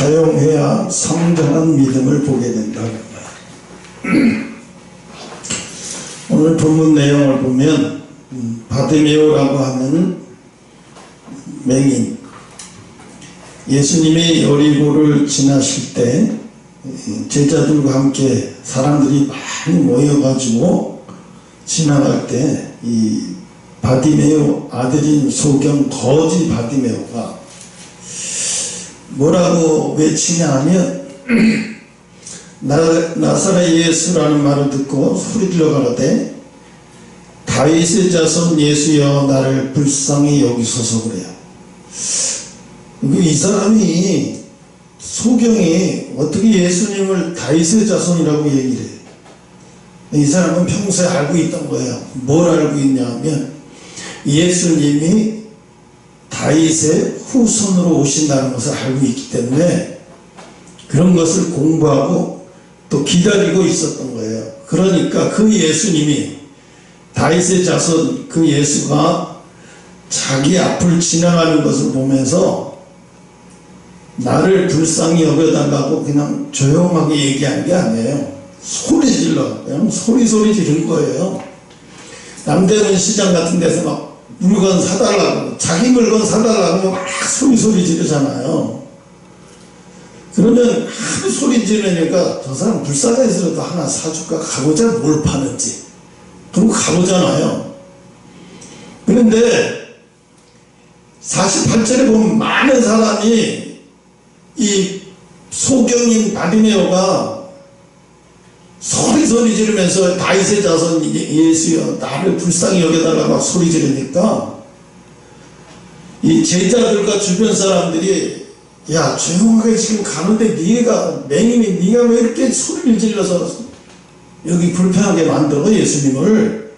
사용해야 성장한 믿음을 보게 된다고 합니다. 오늘 본문 내용을 보면 바디메오라고 하는 맹인, 예수님이 여리고를 지나실 때 제자들과 함께 사람들이 많이 모여가지고 지나갈 때 이 바디메오 아들인 소경 거지 바디메오가 뭐라고 외치냐 하면 나사렛 예수라는 말을 듣고 소리질러 가로되 다윗의 자손 예수여 나를 불쌍히 여기소서 그래요. 이 사람이 소경이 어떻게 예수님을 다윗의 자손이라고 얘기를 해요. 이 사람은 평소에 알고 있던 거예요. 뭘 알고 있냐 하면 예수님이 다윗의 후손으로 오신다는 것을 알고 있기 때문에 그런 것을 공부하고 또 기다리고 있었던 거예요. 그러니까 그 예수님이 다윗의 자손 그 예수가 자기 앞을 지나가는 것을 보면서 나를 불쌍히 여겨달라고 그냥 조용하게 얘기한 게 아니에요. 소리 질러 그냥 소리 지른 거예요. 남대문 시장 같은 데서 막 물건 사달라고 자기 물건 사달라고 막 소리 지르잖아요. 그러면 하도 소리 지르니까 저 사람 불쌍해서라도 하나 사줄까 가보자 뭘 파는지 그러고 가보잖아요. 그런데 48절에 보면 많은 사람이 이 소경인 바디메오가 소리 지르면서 다윗의 자손 예수여 나를 불쌍히 여겨달라고 소리 지르니까 이 제자들과 주변 사람들이 야 조용하게 지금 가는데 네가 맹인이 네가 왜 이렇게 소리를 질러서 여기 불편하게 만들어 예수님을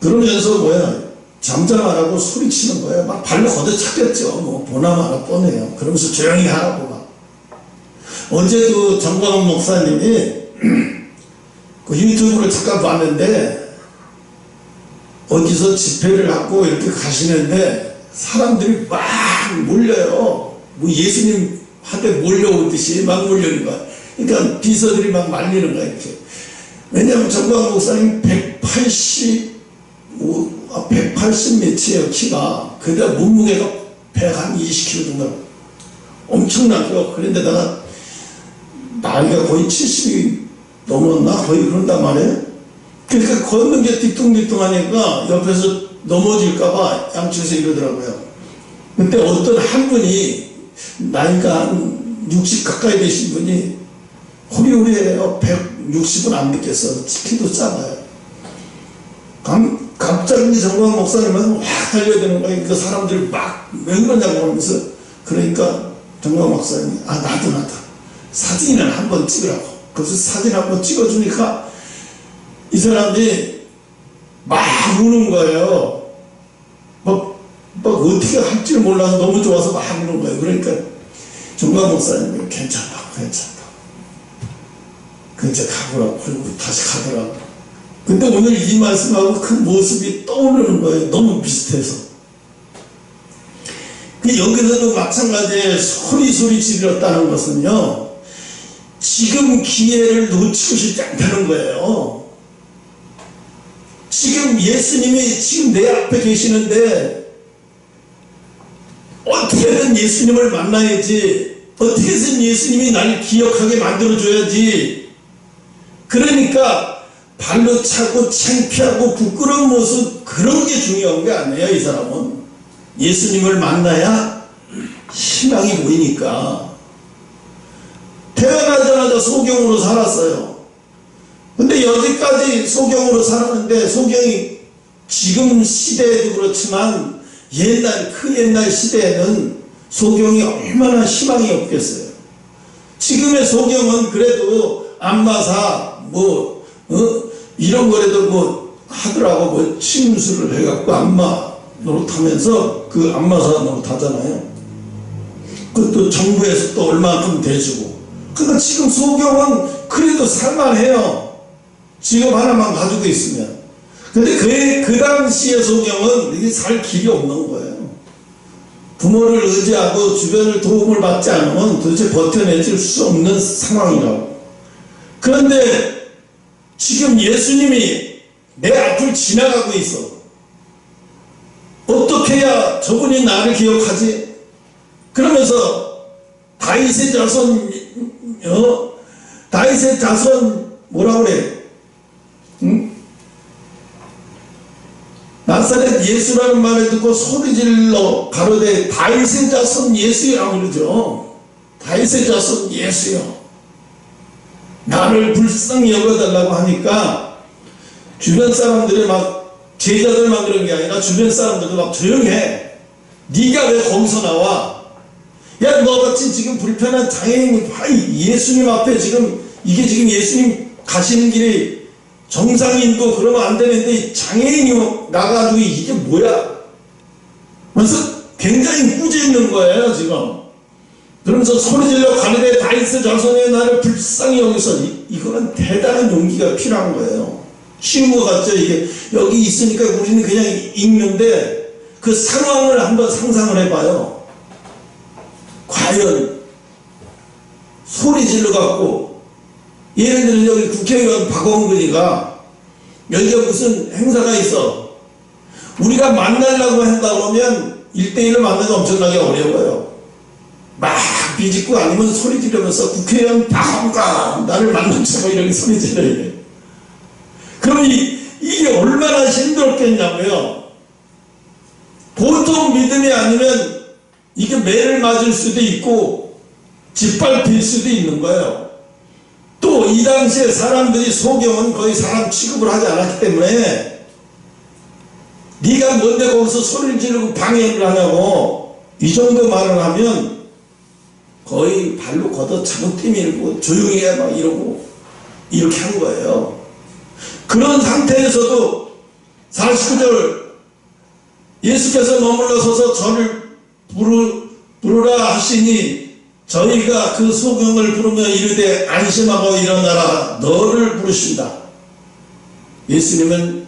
그러면서 뭐야 잠잠하라고 소리치는 거예요. 막 발로 걷어찼겠죠. 뭐 보나마나 뻔해요. 그러면서 조용히 하라고 막. 어제도 정광훈 목사님이 그 유튜브를 잠깐 봤는데 어디서 집회를 하고 이렇게 가시는데 사람들이 막 몰려요. 뭐 예수님한테 몰려오듯이 막 몰려오는 거야. 그러니까 비서들이 막 말리는 거야 이렇게. 왜냐하면 정광훈 목사님 180 몇이에요 키가. 그러다 몸무게가 120kg 정도 엄청나죠. 그런데다가 나이가 거의 70이 넘었나? 거의 그런단 말이에요. 그러니까 걷는 게 뒤뚱뒤뚱하니까 옆에서 넘어질까봐 양쪽에서 이러더라고요. 근데 어떤 한 분이 나이가 한 60 가까이 되신 분이 호리호리해요. 160은 안 됐겠어. 키도 작아요. 갑자기 정광 목사님은 확 달려드는 거예요. 그 사람들이 막 왜 그러냐고 하면서 그러니까 정광 목사님이 나도 사진이나 한번 찍으라고. 그래서 사진 한번 찍어주니까 이 사람이 막 우는 거예요. 막 어떻게 할 줄 몰라서 너무 좋아서 막 우는 거예요. 그러니까 정광 목사님이 괜찮다. 그 이제 가보라고. 그리고 다시 가더라고. 근데 오늘 이 말씀하고 그 모습이 떠오르는 거예요. 너무 비슷해서. 여기서도 마찬가지에 소리 지르었다는 것은요. 지금 기회를 놓치고 싶지 않다는 거예요. 지금 예수님이 지금 내 앞에 계시는데 어떻게든 예수님을 만나야지. 어떻게 해서 예수님이 날 기억하게 만들어줘야지. 그러니까 발로 차고 창피하고 부끄러운 모습 그런 게 중요한 게 아니에요. 이 사람은 예수님을 만나야 희망이 보이니까. 태어나자마자 소경으로 살았어요. 근데 여기까지 소경으로 살았는데 소경이 지금 시대에도 그렇지만 그 옛날 시대에는 소경이 얼마나 희망이 없겠어요. 지금의 소경은 그래도 안마사 이런 거라도 하더라고. 침수를 해갖고 안마 노릇하면서 그 안마사 노릇하잖아요. 그것도 정부에서 또 얼마만큼 대주고. 그러니까 지금 소경은 그래도 살만해요. 직업 하나만 가지고 있으면. 근데 그 당시의 소경은 이게 살 길이 없는 거예요. 부모를 의지하고 주변을 도움을 받지 않으면 도대체 버텨내질 수 없는 상황이라고. 그런데 지금 예수님이 내 앞을 지나가고 있어. 어떻게 해야 저분이 나를 기억하지? 그러면서 다윗의 자손 뭐라 그래? 응? 나사렛 예수라는 말을 듣고 소리질러 가로되 다윗의 자손 예수라고 그러죠. 다윗의 자손 예수요. 나를 불쌍히 여겨달라고 하니까 주변 사람들이 막 제자들만 그런 게 아니라 주변 사람들도 막 조용해. 네가 왜 거기서 나와? 야, 너같이 지금 불편한 장애인이 예수님 앞에 지금 이게 지금 예수님 가시는 길이 정상인도 그러면 안 되는데 장애인이 나가지고 이게 뭐야? 그래서 굉장히 꾸짖는 거예요 지금. 그러면서 소리질러 가로되 다윗의 자손의 나를 불쌍히 여기서 이거는 대단한 용기가 필요한 거예요. 쉬운 것 같죠? 이게 여기 있으니까 우리는 그냥 읽는데 그 상황을 한번 상상을 해봐요. 과연 소리질러 갖고 예를 들어 여기 국회의원 박원근이가 여기가 무슨 행사가 있어. 우리가 만나려고 한다 그러면 1대1로 만나기 엄청나게 어려워요. 막 비집고 아니면 소리 지르면서 국회의원 박원근 나를 만나자고 이렇게 소리 질러야 돼. 그럼 이게 얼마나 힘들었겠냐고요. 보통 믿음이 아니면 이게 매를 맞을 수도 있고 짓밟힐 수도 있는 거예요. 또 이 당시에 사람들이 소경은 거의 사람 취급을 하지 않았기 때문에 네가 뭔데 거기서 소리를 지르고 방해를 하냐고 이 정도 말을 하면 거의 발로 걷어차고 뛰밀고 조용히 해 막 이러고 이렇게 한 거예요. 그런 상태에서도 49절 예수께서 머물러 서서 저를 부르라 하시니 저희가 그 소경을 부르며 이르되 안심하고 일어나라 너를 부르신다. 예수님은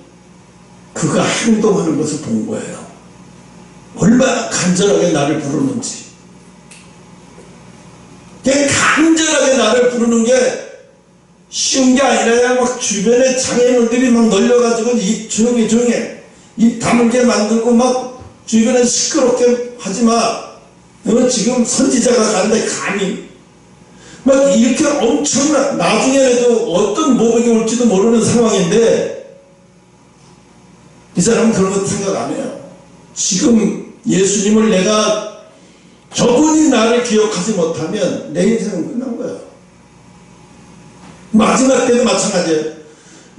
그가 행동하는 것을 본 거예요. 얼마나 간절하게 나를 부르는지. 간절하게 나를 부르는 게 쉬운 게 아니라 막 주변에 장애물들이 막 널려가지고 입 조용히 입 다물게 만들고 막 주변에 시끄럽게 하지마. 너 지금 선지자가 가는데 감히 막 이렇게 엄청난 나중에라도 어떤 모범이 올지도 모르는 상황인데 이 사람은 그런 거 생각 안 해요. 지금 예수님을 내가 저분이 나를 기억하지 못하면 내 인생은 끝난 거예요. 마지막 때도 마찬가지예요.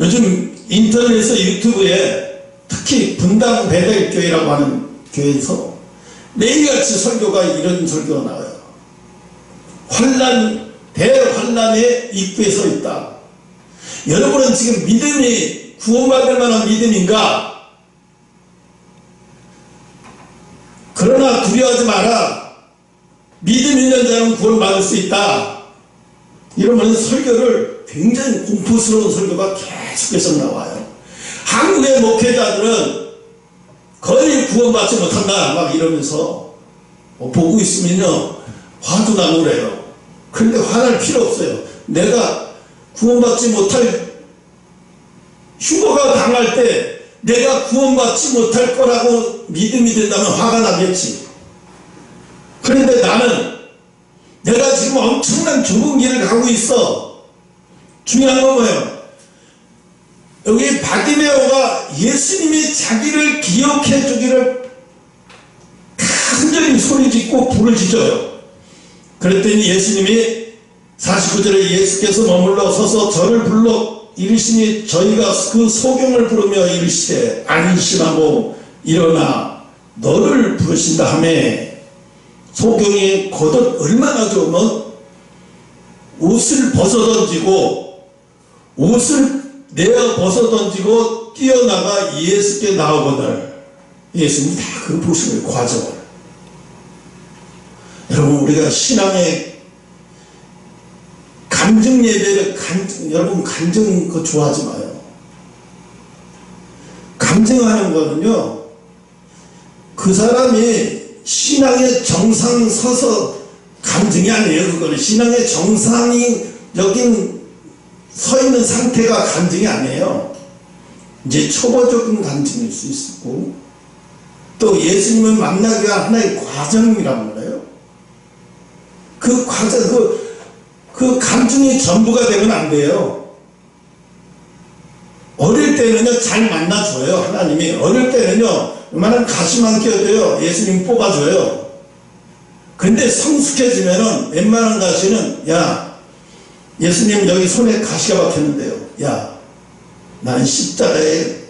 요즘 인터넷에서 유튜브에 특히 분당 배달교회라고 하는 교회에서 매일같이 설교가 이런 설교가 나와요. 대환란의 입구에 서 있다. 여러분은 지금 믿음이 구원받을 만한 믿음인가? 그러나 두려워하지 마라. 믿음 있는 자는 구원받을 수 있다. 이러면 설교를 굉장히 공포스러운 설교가 계속해서 나와요. 한국의 목회자들은 거의 구원받지 못한다 막 이러면서 보고 있으면요 화도 나고 그래요. 그런데 화날 필요 없어요. 내가 구원받지 못할 휴거가 당할 때 내가 구원받지 못할 거라고 믿음이 된다면 화가 나겠지. 그런데 나는 내가 지금 엄청난 좁은 길을 가고 있어. 중요한 건 뭐예요? 여기 바디메오가 예수님이 자기를 기억해 주기를 간절히 소리짓고 불을 지져요. 그랬더니 예수님이 49절에 예수께서 머물러 서서 저를 불러 이르시니 저희가 그 소경을 부르며 이르시되 안심하고 일어나 너를 부르신다 하며 소경이 겉옷 얼마나 좋으면 옷을 벗어던지고 옷을 내어 벗어던지고 뛰어나가 예수께 나오거늘. 예수님이 다 그 보시는 과정을. 여러분 우리가 신앙의 간증 예배를 여러분 간증 그거 좋아하지 마요. 간증하는 거는요 그 사람이 신앙의 정상 서서 간증이 아니에요. 그거는 신앙의 정상이 여긴 서 있는 상태가 간증이 아니에요. 이제 초보적인 간증일 수 있고, 또 예수님을 만나기 위한 하나의 과정이란 말이에요. 그 과정, 그 간증이 전부가 되면 안 돼요. 어릴 때는요, 잘 만나줘요. 하나님이. 어릴 때는요, 요만한 가시만 끼워도요, 예수님 뽑아줘요. 근데 성숙해지면은 웬만한 가시는, 야, 예수님 여기 손에 가시가 박혔는데요. 야, 나는 십자가에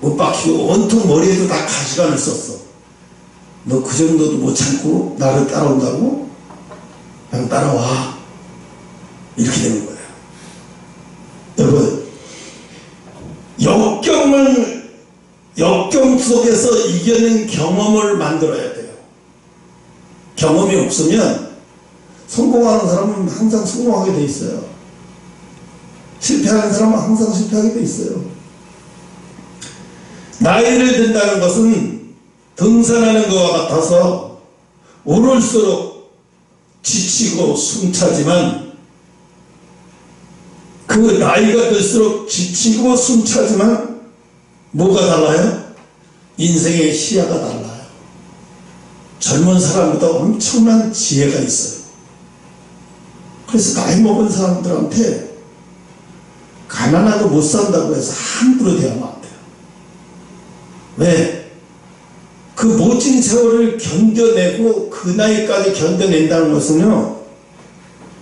못 박히고 온통 머리에도 다 가시관을 썼어. 너 그 정도도 못 참고 나를 따라온다고? 그냥 따라와. 이렇게 되는 거예요. 여러분, 역경 속에서 이겨낸 경험을 만들어야 돼요. 경험이 없으면 성공하는 사람은 항상 성공하게 돼 있어요. 실패하는 사람은 항상 실패하게 돼 있어요. 나이를 든다는 것은 등산하는 것과 같아서 오를수록 지치고 숨차지만, 그 나이가 들수록 지치고 숨차지만 뭐가 달라요? 인생의 시야가 달라요. 젊은 사람보다 엄청난 지혜가 있어요. 그래서 나이 먹은 사람들한테 가난하고 못 산다고 해서 함부로 대하면 안 돼요. 왜? 그 모진 세월을 견뎌내고 그 나이까지 견뎌낸다는 것은요,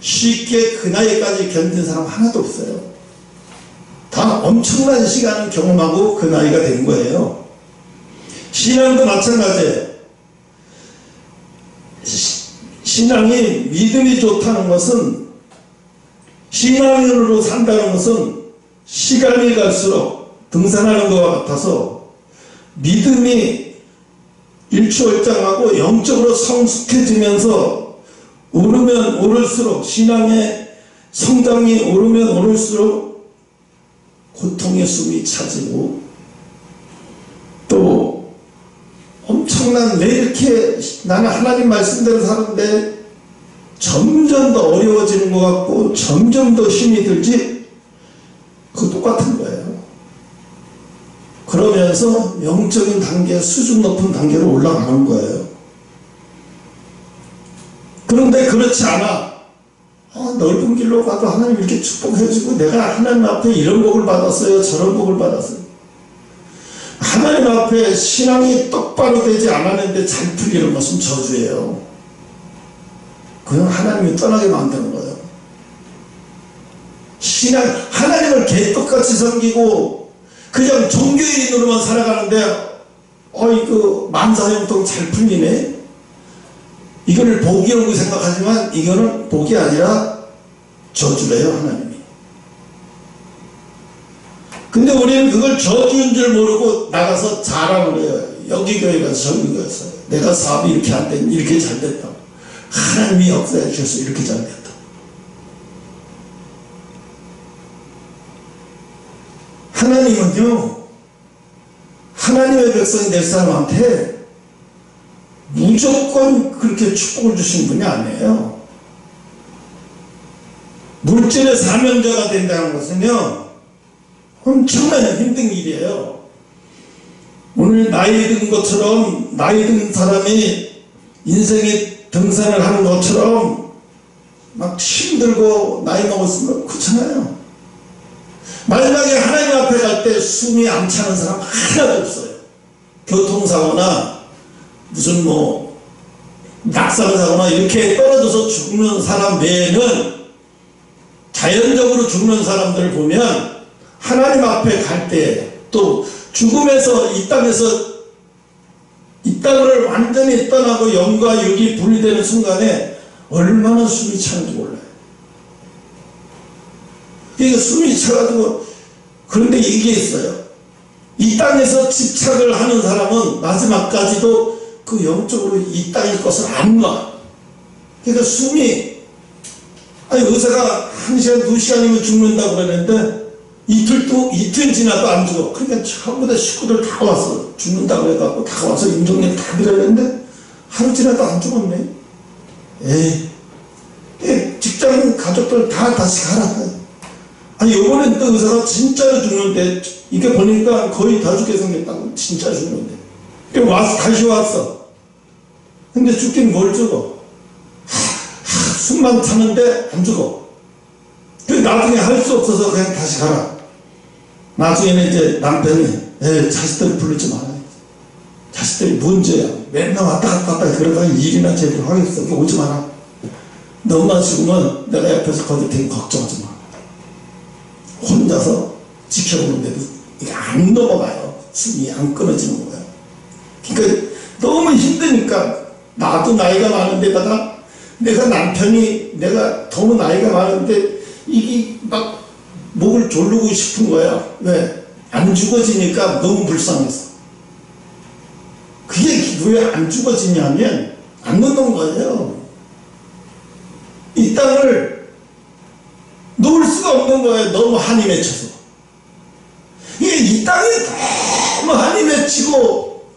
쉽게 그 나이까지 견딘 사람 하나도 없어요. 다 엄청난 시간을 경험하고 그 나이가 된 거예요. 신앙도 마찬가지예요. 신앙이 믿음이 좋다는 것은, 신앙인으로 산다는 것은 시간이 갈수록 등산하는 것과 같아서 믿음이 일취월장하고 영적으로 성숙해지면서 오르면 오를수록, 신앙의 성장이 오르면 오를수록 고통의 숨이 차지고, 또 엄청난, 왜 이렇게 나는 하나님 말씀대로 사는데 점점 더 어려워지는 것 같고 점점 더 힘이 들지? 그거 똑같은 거예요. 그러면서 영적인 단계, 수준 높은 단계로 올라가는 거예요. 그런데 그렇지 않아. 넓은 길로 가도 하나님 이렇게 축복해주고, 내가 하나님 앞에 이런 복을 받았어요, 저런 복을 받았어요. 하나님 앞에 신앙이 똑바로 되지 않았는데 잘 풀리는 것은 저주예요. 그건 하나님이 떠나게 만드는 거예요. 하나님을 개떡같이 섬기고 그냥 종교인으로만 살아가는데 이거 만사형통 잘 풀리네. 이거를 복이라고 생각하지만 이거는 복이 아니라 저주래요, 하나님이. 근데 우리는 그걸 저주인 줄 모르고 나가서 자랑을 해요. 여기 교회 가서 저기 교회 가서 내가 사업이 이렇게 안 됐, 이렇게 잘 됐다. 하나님이 역사해 주셔서 이렇게 잘 됐다. 하나님은요, 하나님의 백성이 될 사람한테 무조건 그렇게 축복을 주신 분이 아니에요. 물질의 사명자가 된다는 것은요, 엄청나게 힘든 일이에요. 오늘 나이 든 것처럼, 나이 든 사람이 인생의 등산을 하는 것처럼 막 힘들고 나이 먹었으면 그렇잖아요. 마지막에 하나님 앞에 갈 때 숨이 안 차는 사람 하나도 없어요. 교통사고나 무슨 낙상사고나 이렇게 떨어져서 죽는 사람 외에는, 자연적으로 죽는 사람들을 보면 하나님 앞에 갈 때, 또 죽음에서 이 땅을 완전히 떠나고 영과 육이 분리되는 순간에 얼마나 숨이 차는지 몰라요. 이게 숨이 차가지고, 그런데 이게 있어요. 이 땅에서 집착을 하는 사람은 마지막까지도 그 영적으로 이 땅의 것을 안 놔. 그러니까 숨이, 의사가 1시간, 2시간이면 죽는다고 그러는데 이틀 지나도 안 죽어. 그러니까 전부 다 식구들 다 와서 죽는다고 해갖고 다 와서 임종님 다 드렸는데 하루 지나도 안 죽었네. 에이, 직장 가족들 다 다시 가라. 아니, 요번엔 또 의사가 진짜로 죽는데, 이게 보니까 거의 다 죽게 생겼다고. 진짜 죽는데. 와서, 다시 왔어. 근데 죽긴 뭘 죽어? 숨만 차는데 안 죽어. 나중에 할 수 없어서 그냥 다시 가라. 나중에는 이제 남편이, 자식들 부르지 마라. 자식들이 문제야. 맨날 왔다 갔다 그러다가 일이나 제대로 하겠어. 오지 마라. 너만 죽으면 내가 옆에서 거둘 테니 걱정하지 마. 혼자서 지켜보는데도 이게 안 넘어가요. 숨이 안 끊어지는 거예요. 그러니까 너무 힘드니까, 나도 나이가 많은데다가 내가 너무 나이가 많은데 이게 막 목을 조르고 싶은 거야. 왜? 안 죽어지니까 너무 불쌍해서. 그게 왜 안 죽어지냐면 안 놓는 거예요. 이 땅을 놓을 수가 없는 거예요. 너무 한이 맺혀서. 이 땅에 너무 한이 맺히고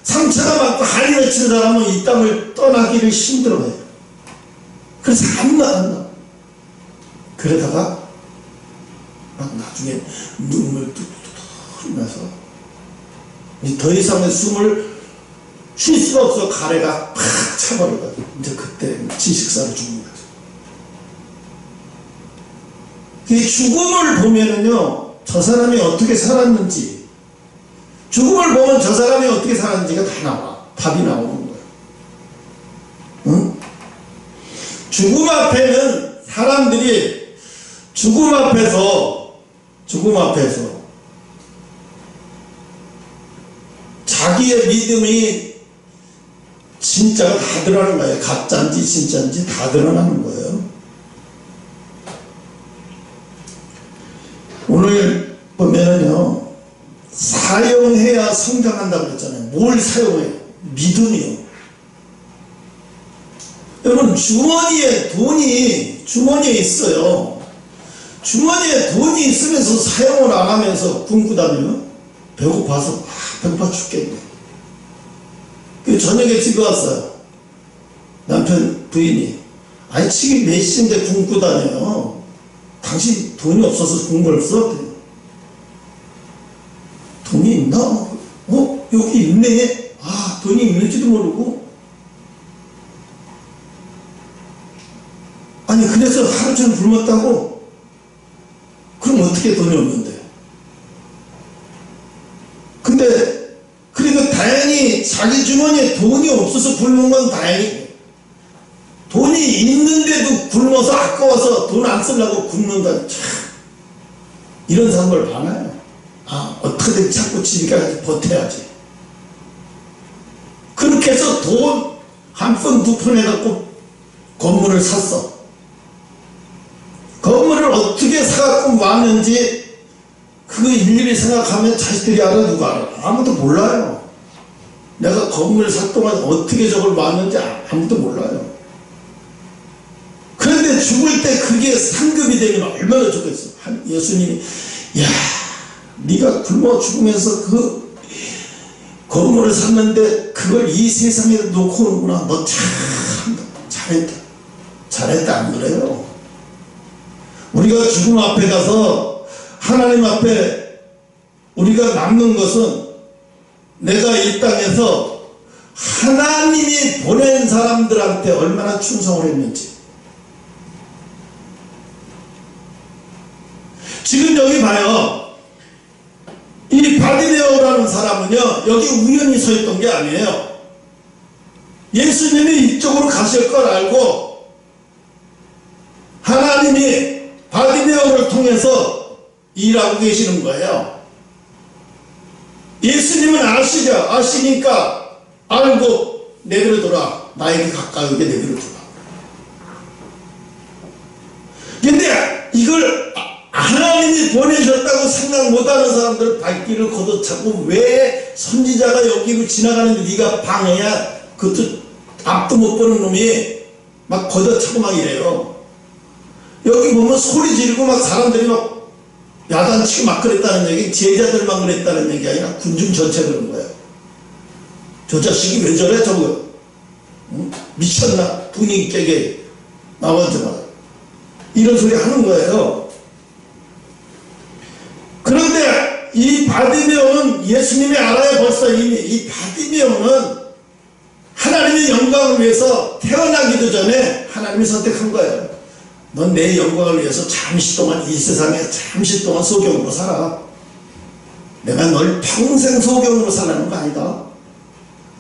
상처가 많고 한이 맺힌 사람은 이 땅을 떠나기를 힘들어해요. 그래서 안 나. 그러다가 막 나중에 눈물 뚝뚝 흘리면서 더 이상의 숨을 쉴 수가 없어. 가래가 팍 차버려가지고 이제 그때 질식사를 죽는 거죠. 이 죽음을 보면은요, 저 사람이 어떻게 살았는지, 죽음을 보면 저 사람이 어떻게 살았는지가 다 나와. 답이 나오는 거예요. 응? 죽음 앞에는 사람들이 죽음 앞에서 자기의 믿음이 진짜가 다 드러나는 거예요. 가짜인지 진짜인지 다 드러나는 거예요. 오늘 보면은요, 사용해야 성장한다고 그랬잖아요. 뭘 사용해요? 믿음이요. 여러분, 주머니에 있어요. 주머니에 돈이 있으면서 사용을 안 하면서 굶고 다니면 배고파서 배고파 죽겠네. 그 저녁에 집에 왔어요. 남편 부인이, 아니 지금 몇 시인데 굶고 다녀요. 당신 돈이 없어서 굶고 있어? 돈이 있나? 여기 있네. 돈이 있는지도 모르고. 아니 그래서 하루 종일 굶었다고? 그럼 어떻게 돈이 없는데? 근데 그래도 다행히 자기 주머니에 돈이 없어서 굶은 건 다행히, 돈이 있는데도 굶어서 아까워서 돈 안 쓰려고 굶는다. 참, 이런 사람들 많아요. 어떻게든 자꾸 집에까지 버텨야지. 그렇게 해서 돈 한 푼 두 푼 해갖고 건물을 샀어. 건물을 어떻게 사갖고 왔는지 그거 일일이 생각하면 자식들이 알아? 누가 알아? 아무도 몰라요. 내가 건물을 살 동안 어떻게 저걸 왔는지 아무도 몰라요. 그런데 죽을 때 그게 상급이 되면 얼마나 좋겠어. 예수님이, 야, 네가 굶어 죽으면서 그 건물을 샀는데 그걸 이 세상에 놓고 오는구나. 너 참 잘했다 안 그래요? 우리가 죽음 앞에 가서 하나님 앞에 우리가 남는 것은 내가 이 땅에서 하나님이 보낸 사람들한테 얼마나 충성을 했는지. 지금 여기 봐요. 이 바디메오라는 사람은요, 여기 우연히 서 있던 게 아니에요. 예수님이 이쪽으로 가실 걸 알고 하나님이 바디메오를 통해서 일하고 계시는 거예요. 예수님은 아시니까 알고 내버려둬라. 나에게 가까이 오게 내버려둬라. 근데 이걸 하나님이 보내셨다고 생각 못하는 사람들 발길을 걷어차고, 왜 선지자가 여기를 지나가는데 네가 방해야? 그것도 앞도 못 보는 놈이 막 걷어차고 막 이래요. 여기 보면 소리 지르고 막 사람들이 막 야단치고 막 그랬다는 얘기, 제자들만 그랬다는 얘기 아니라 군중 전체 그런 거예요. 저 자식이 왜 저래? 저거 미쳤나? 분위기 깨게 나왔지만 이런 소리 하는 거예요. 그런데 이 바디메오는 예수님이 알아요. 벌써 이미 이 바디메오는 하나님의 영광을 위해서 태어나기도 전에 하나님이 선택한 거예요. 넌 내 영광을 위해서 잠시 동안 이 세상에 잠시 동안 소경으로 살아. 내가 널 평생 소경으로 살라는 거 아니다.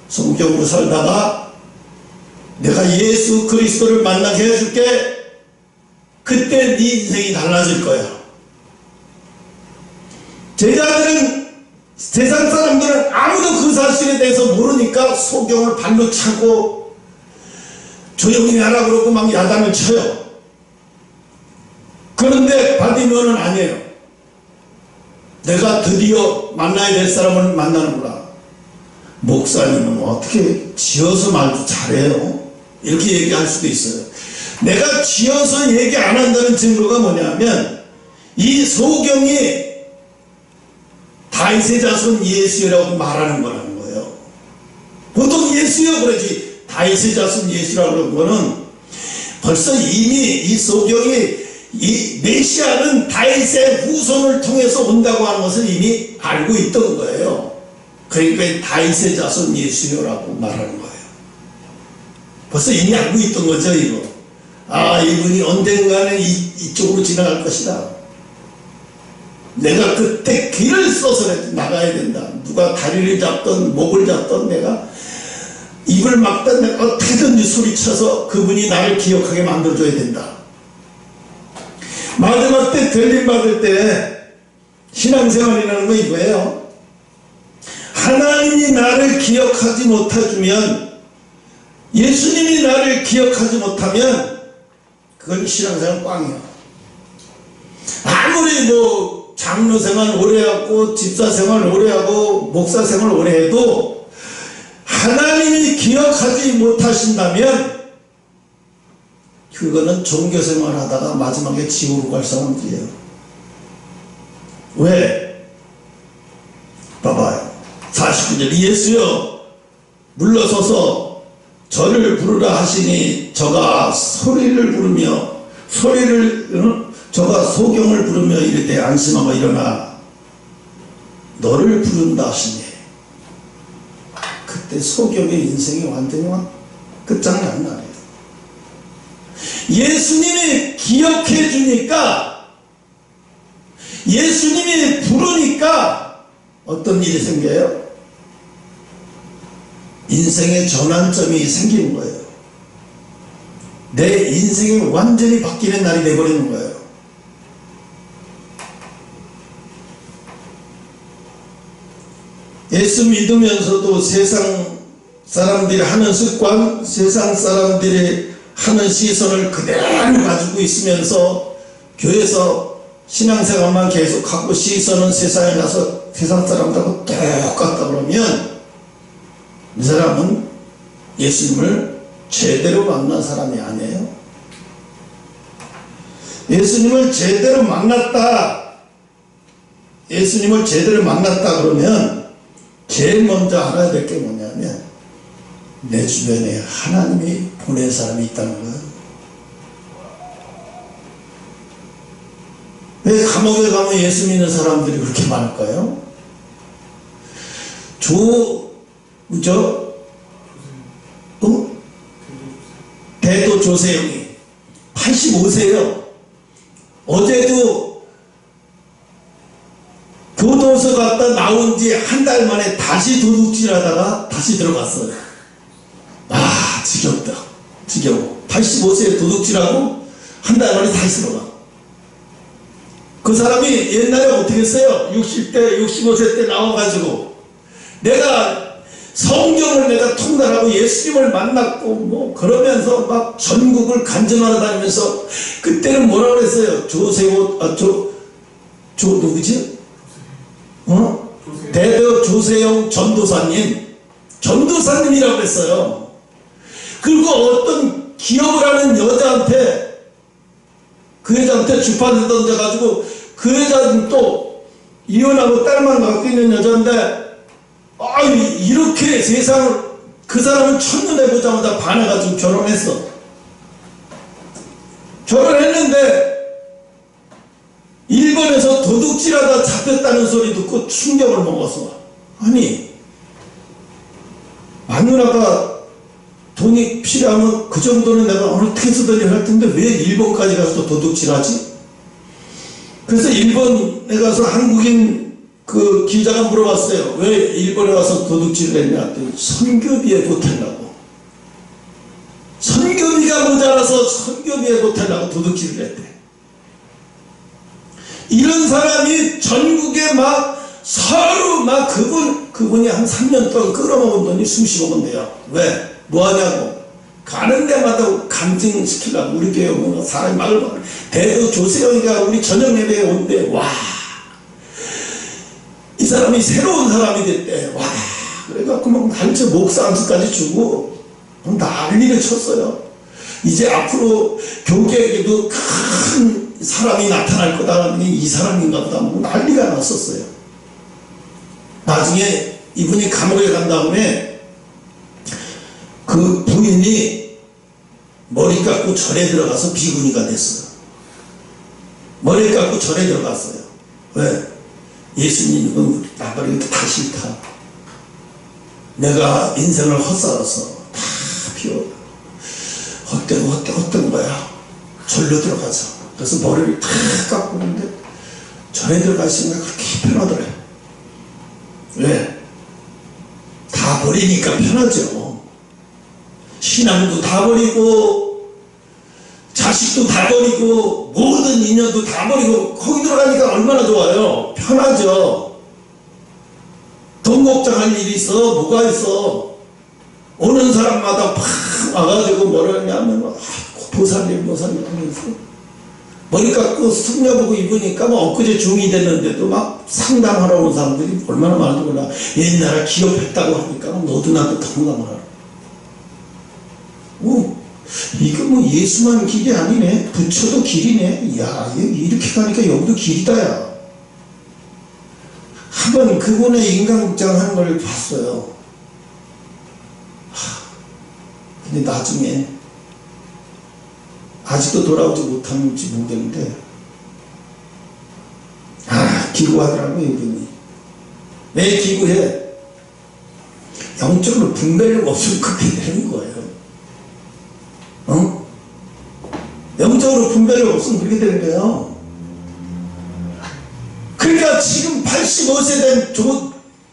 소경으로 살다가 내가 예수 그리스도를 만나게 해줄게. 그때 네 인생이 달라질 거야. 제자들은, 세상 사람들은 아무도 그 사실에 대해서 모르니까 소경을 발로 차고 조용히 하라 그러고 막 야단을 쳐요. 그런데 바디메오는 아니에요. 내가 드디어 만나야 될 사람을 만나는구나. 목사님은 어떻게 지어서 말도 잘해요? 이렇게 얘기할 수도 있어요. 내가 지어서 얘기 안 한다는 증거가 뭐냐면 이 소경이 다윗의 자손 예수라고 말하는 거라는 거예요. 보통 예수여 그러지 다윗의 자손 예수라고 그런 거는 벌써 이미 이 소경이 이 메시아는 다윗의 후손을 통해서 온다고 하는 것을 이미 알고 있던 거예요. 그러니까 다윗의 자손 예수여라고 말하는 거예요. 벌써 이미 알고 있던 거죠, 이거. 아, 이분이 언젠가는 이쪽으로 지나갈 것이다. 내가 그때 길을 써서 나가야 된다. 누가 다리를 잡던 목을 잡던 내가 입을 막던 내가 어떻게든지 소리쳐서 그분이 나를 기억하게 만들어줘야 된다. 마지막 때 들림 받을 때 신앙생활이라는 거 이거예요. 하나님이 나를 기억하지 못해주면, 예수님이 나를 기억하지 못하면 그건 신앙생활 꽝이야. 아무리 뭐 장로생활 오래 하고 집사생활 오래 하고 목사생활 오래 해도 하나님이 기억하지 못하신다면 그거는 종교생활 하다가 마지막에 지옥으로 갈 사람들이에요. 왜? 봐봐요. 49절 예수여 물러서서 저를 부르라 하시니 저가 소리를 부르며 저가 소경을 부르며 이르되 안심하고 일어나 너를 부른다 하시니 그때 소경의 인생이 완전히 끝장이 안 나요. 예수님이 기억해 주니까, 예수님이 부르니까 어떤 일이 생겨요? 인생의 전환점이 생기는 거예요. 내 인생이 완전히 바뀌는 날이 되어버리는 거예요. 예수 믿으면서도 세상 사람들이 하는 습관, 세상 사람들이 하는 시선을 그대로 가지고 있으면서 교회에서 신앙생활만 계속하고 시선은 세상에 가서 세상 사람들하고 똑같다 그러면 이 사람은 예수님을 제대로 만난 사람이 아니에요. 예수님을 제대로 만났다, 예수님을 제대로 만났다 그러면 제일 먼저 알아야 될 게 뭐냐면 내 주변에 하나님이 보낸 사람이 있다는 거예요. 왜 감옥에 가면 예수 믿는 사람들이 그렇게 많을까요? 대도 조세영이 85세예요. 어제도 교도소 갔다 나온 지 한 달 만에 다시 도둑질 하다가 다시 들어갔어요. 아, 지겹다. 지겨워. 85세에 도둑질하고 한 달 만에 다시 들어가. 그 사람이 옛날에 어떻게 했어요? 60대, 65세 때 나와가지고 내가 성경을 내가 통달하고 예수님을 만났고 뭐 그러면서 막 전국을 간증하러 다니면서 그때는 뭐라고 그랬어요? 누구지? 대도 조세영 전도사님이라고 그랬어요. 그리고 어떤 기업을 하는 여자한테, 그 여자한테 주판을 던져가지고 그 여자는 또 이혼하고 딸만 갖고 있는 여자인데 이렇게 세상을 그 사람은 첫눈에 보자마자 반해가지고 결혼했어. 결혼했는데 일본에서 도둑질하다 잡혔다는 소리 듣고 충격을 먹었어. 아니, 마누라가 돈이 필요하면 그 정도는 내가 어떻게 쓰더니 할 텐데 왜 일본까지 가서 도둑질하지? 그래서 일본에 가서 한국인 그 기자가 물어봤어요. 왜 일본에 와서 도둑질을 했냐 했더니 선교비에 보태려고. 선교비가 모자라서 선교비에 보태려고 도둑질을 했대. 이런 사람이 전국에 막 서로 막 그분이 한 3년 동안 끌어먹은 돈이 수십억원 돼요. 왜? 뭐하냐고. 가는 데마다 간증시키려고. 우리 교회 오면 사람이 말을 봐. 대도 조세영이가 우리 저녁 예배에 온대. 와, 이 사람이 새로운 사람이 됐대. 와, 그래갖고 막 단체 목사 안수까지 주고 난리를 쳤어요. 이제 앞으로 교계에게도 큰 사람이 나타날 거다라니 이 사람인가 보다 뭐 난리가 났었어요. 나중에 이분이 감옥에 간 다음에 그 부인이 머리 깎고 절에 들어가서 비구니가 됐어요. 머리 깎고 절에 들어갔어요. 왜? 예수님은 나버리기 다 싫다. 내가 인생을 헛살아서 다 비워. 헛된 거야. 절로 들어가자. 그래서 머리를 다 깎고 있는데 절에 들어가시니까 그렇게 편하더래. 왜? 다 버리니까 편하죠. 신앙도 다 버리고 자식도 다 버리고 모든 인연도 다 버리고 거기 들어가니까 얼마나 좋아요. 편하죠. 돈 걱정할 일이 있어? 뭐가 있어? 오는 사람마다 팍 와가지고 뭐라 하냐면 보살님 하면서 머리 깎고 숙녀보고 입으니까 뭐 엊그제 중이 됐는데도 막 상담하러 오는 사람들이 얼마나 많은지 몰라. 옛날에 기업했다고 하니까 너도 나도 상담하라. 이거 뭐 예수만 길이 아니네. 부처도 길이네. 야, 이렇게 가니까 여기도 길이다. 야. 한번 그분의 인간극장 하는 걸 봤어요. 근데 나중에 아직도 돌아오지 못하는지 모르겠는데 기구하더라고요. 이분이 왜 기구해? 영적으로 분별력 없으면 그렇게 되는 거예요. 영적으로 분별력 없으면 그렇게 되는 거예요. 그러니까 지금 85세 된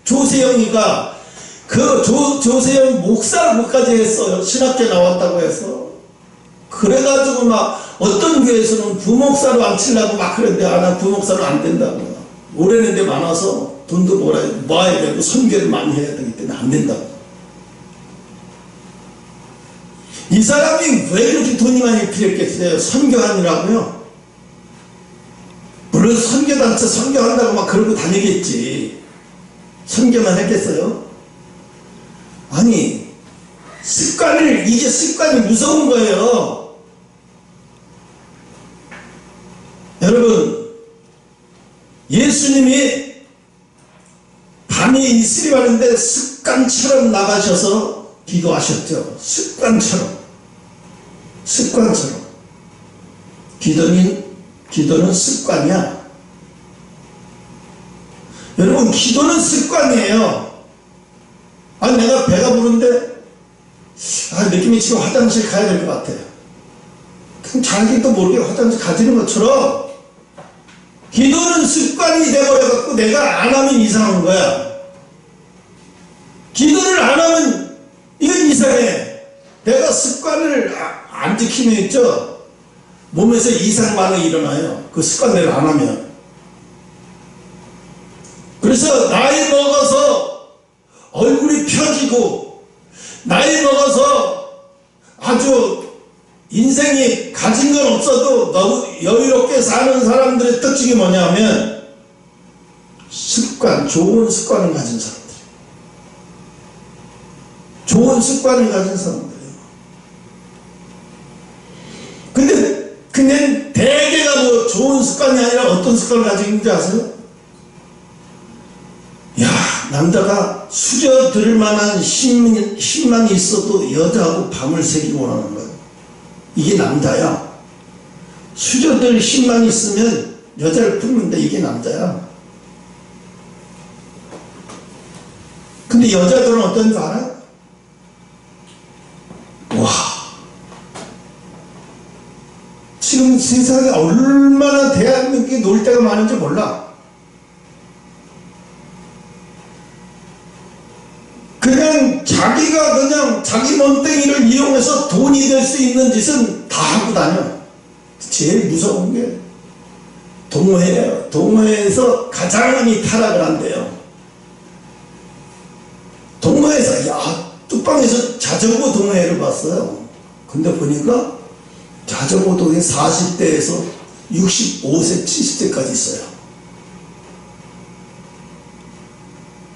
조세영이가 그 조세영 목사를 못까지 했어요. 신학교 나왔다고 해서. 그래가지고 막 어떤 교회에서는 부목사로 앉히려고 막 그랬는데 난 부목사로 안 된다고요. 오래는 데 많아서 돈도 모아야 되고 선교를 많이 해야 되기 때문에 안 된다고. 이 사람이 왜 그렇게 돈이 많이 필요했겠어요? 선교하느라고요. 물론 선교단체 선교한다고 막 그러고 다니겠지. 선교만 했겠어요? 아니, 이게 습관이 무서운 거예요. 여러분, 예수님이 밤에 이슬이 왔는데 습관처럼 나가셔서 기도하셨죠. 습관처럼. 기도는 습관이야. 여러분, 기도는 습관이에요. 내가 배가 부른데 느낌이 지금 화장실 가야 될 것 같아요. 그럼 자기도 모르게 화장실 가지는 것처럼 기도는 습관이 돼버려갖고 내가 안 하면 이상한 거야. 기도를 안 하면 이건 이상해. 내가 습관을 안 지키면 있죠, 몸에서 이상 반응이 일어나요. 그 습관대로 안 하면. 그래서 나이 먹어서 얼굴이 펴지고 나이 먹어서 아주 인생이 가진 건 없어도 너무 여유롭게 사는 사람들의 특징이 뭐냐면 좋은 습관을 가진 사람들. 좋은 습관을 가진 사람들이에요. 근데 대개가 뭐 좋은 습관이 아니라 어떤 습관을 가지고 있는지 아세요? 야, 남자가 수저들을 만한 힘만 있어도 여자하고 밤을 새기 원하는 거예요. 이게 남자야. 수저들 힘만 있으면 여자를 품는데 이게 남자야. 근데 여자들은 어떤 줄 알아? 와, 지금 세상에 얼마나 대한민국에 놀 데가 많은지 몰라. 그냥 자기가 그냥 자기 몸뚱이를 이용해서 돈이 될 수 있는 짓은 다 하고 다녀. 제일 무서운 게 동호회예요. 동호회에서 가장 많이 타락을 한대요. 동호회에서, 야, 뚝방에서 자전거 동호회를 봤어요. 근데 보니까 자전거 동호회 40대에서 65세, 70세까지 있어요.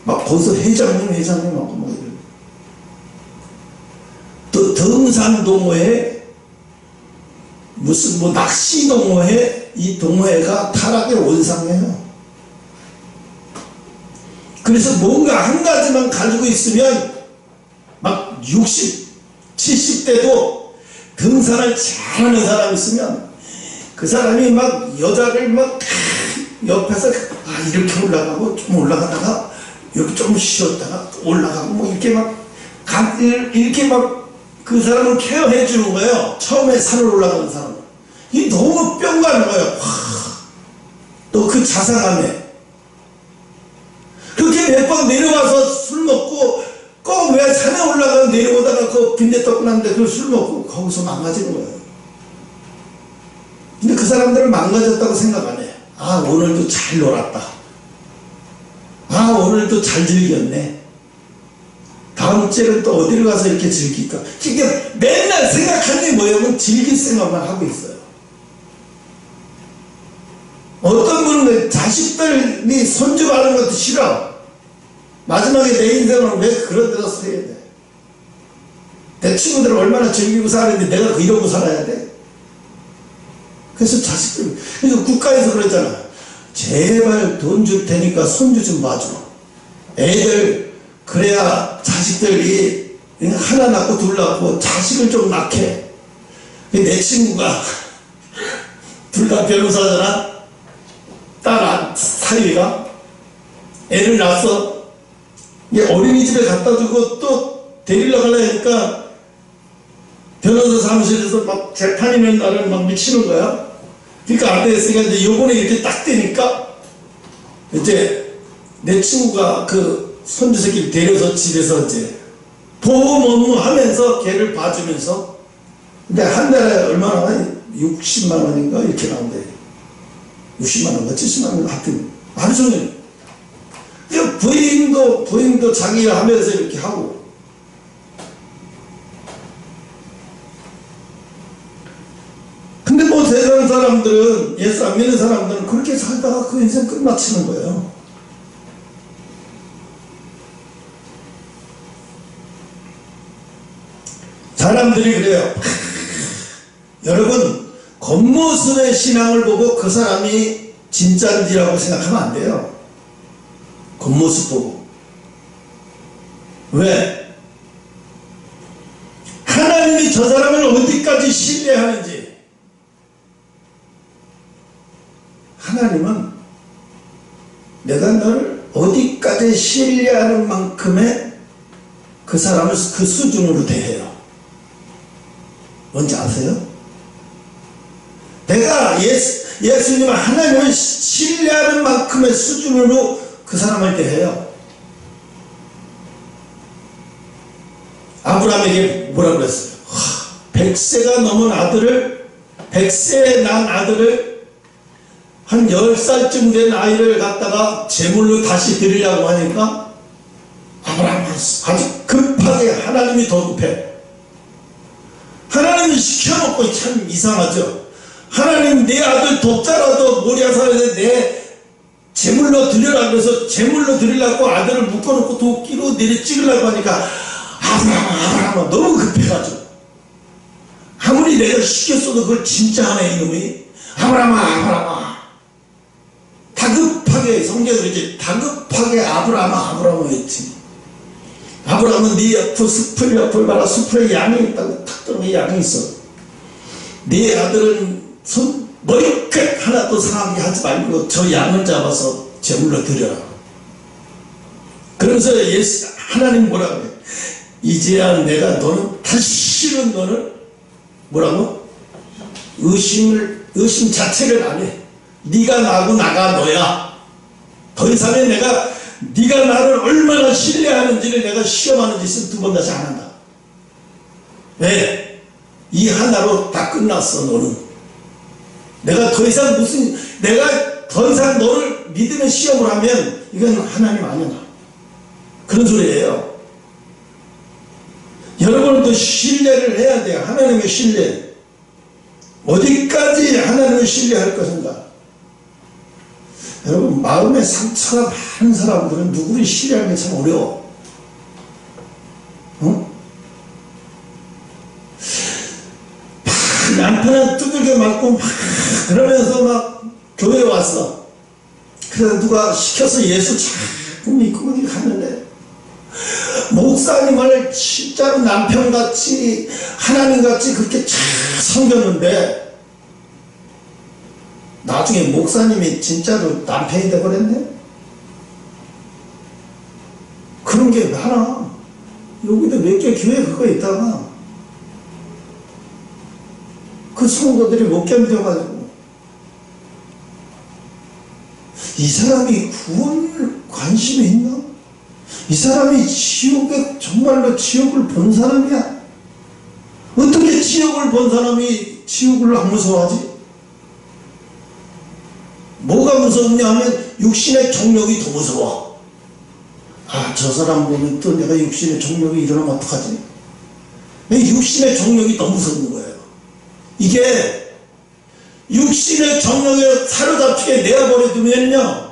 막 거기서 회장님하고 뭐 이런. 또 등산 동호회, 무슨 뭐 낚시 동호회, 이 동호회가 타락의 원상이에요. 그래서 뭔가 한 가지만 가지고 있으면 막 60, 70대도 등산을 잘하는 사람이 있으면 그 사람이 막 여자를 막 옆에서 이렇게 올라가고 좀 올라가다가 여기 좀 쉬었다가 올라가고 뭐 이렇게 막 그 사람을 케어해 주는 거예요. 처음에 산을 올라가는 사람은. 이게 너무 뿅 가는 거예요. 또 그 자상함에. 그렇게 몇 번 내려와서 술 먹고 꼭 왜 산에 올라가 내려오다가 그 빈대떡 났는데 그 술 먹고 거기서 망가지는 거예요. 근데 그 사람들은 망가졌다고 생각 안 해요. 아, 오늘도 잘 놀았다. 아, 오늘도 잘 즐겼네. 다음 주에는 또 어디를 가서 이렇게 즐길까. 그러니까 맨날 생각하는 게 뭐냐면 즐길 생각만 하고 있어요. 어떤 분은 자식들이 손주 가는 것도 싫어. 마지막에 내 인생은 왜 그런 데서 써야 돼? 내 친구들은 얼마나 즐기고 사는데 내가 이러고 살아야 돼? 그래서 자식들, 그래서 국가에서 그랬잖아. 제발 돈 줄 테니까 손주 좀 봐줘. 애들, 그래야 자식들이 하나 낳고 둘 낳고 자식을 좀 낳게. 내 친구가 둘 다 변호사잖아. 딸 사위가 애를 낳았어. 어린이집에 갖다 주고 또 데리러 가려니까 변호사 사무실에서 막 재판이면 나를 막 미치는 거야. 그러니까 안 되겠으니까 이제 요번에 이렇게 딱 되니까 이제 내 친구가 그 손주 새끼를 데려서 집에서 이제 보험 업무 하면서 걔를 봐주면서. 근데 한 달에 얼마나 하니? 60만 원인가 이렇게 나온대. 60만 원인가 70만 원인가 하여튼 하루 종일. 부인도 자기 일 하면서 이렇게 하고. 근데 뭐 세상 사람들은, 예수 안 믿는 사람들은 그렇게 살다가 그 인생 끝마치는 거예요. 사람들이 그래요. 여러분, 겉모습의 신앙을 보고 그 사람이 진짜인지라고 생각하면 안 돼요. 겉모습 보고. 왜? 하나님이 저 사람을 어디까지 신뢰하는지. 하나님은 내가 너를 어디까지 신뢰하는 만큼의 그 사람을 그 수준으로 대해요. 뭔지 아세요? 내가 예수님 하나님을 신뢰하는 만큼의 수준으로 그 사람을 대해요. 아브라함에게 뭐라 그랬어요? 100세가 넘은 아들을, 100세에 난 아들을, 한 10살쯤 된 아이를 갖다가 제물로 다시 드리려고 하니까 아브라함은 아주 급하게, 하나님이 더 급해. 하나님이 시켜놓고 참 이상하죠. 하나님, 내 아들 독자라도 모리아산에서 내 제물로 드리라 그래서 제물로 드리려고 아들을 묶어놓고 도끼로 내려 찍으려고 하니까 아브라함 너무 급해가지고, 아무리 내가 시켰어도 그걸 진짜 하네 이놈이. 아브라함 다급하게 다급하게, 성경으로 이제 다급하게 아브라함아 했지. 아브라함은 네 옆 숲을 옆을 봐라. 숲에 양이 있다고 탁 들어오면 양이 있어. 네 아들은 머리끝 하나도 상하게 하지 말고 저 양을 잡아서 제물로 드려라. 그러면서 하나님 뭐라고 해? 이제야 내가 다시는 너를 뭐라고? 의심 자체를 안 해. 네가 나고 나가 너야. 더 이상은 내가 네가 나를 얼마나 신뢰하는지를 내가 시험하는 짓은 두 번 다시 안 한다. 왜? 이 하나로 다 끝났어. 너는 내가 더 이상 너를 믿음의 시험을 하면 이건 하나님 아니야. 그런 소리예요. 여러분도 신뢰를 해야 돼요. 하나님의 신뢰. 어디까지 하나님을 신뢰할 것인가? 여러분, 마음에 상처가 많은 사람들은 누구를 신뢰하기 참 어려워. 응? 남편은 두들겨 맞고 그러면서 막 교회에 왔어. 그래서 누가 시켜서 예수 자꾸 믿고 갔는데, 목사님을 진짜로 남편같이 하나님같이 그렇게 잘 섬겼는데 나중에 목사님이 진짜로 남편이 돼버렸네. 그런 게 많아. 여기도 몇 개 교회 그거 있다가 그 성도들이 못 견뎌가지고 이 사람이 구원을 관심이 있나? 이 사람이 정말로 지옥을 본 사람이야? 어떻게 지옥을 본 사람이 지옥을 안 무서워하지? 뭐가 무섭냐 하면 육신의 정욕이 더 무서워. 저 사람 보면 또 내가 육신의 정욕이 일어나면 어떡하지? 육신의 정욕이 더 무서운 거예요. 이게 육신의 정욕에 사로잡히게 내어버려 두면요,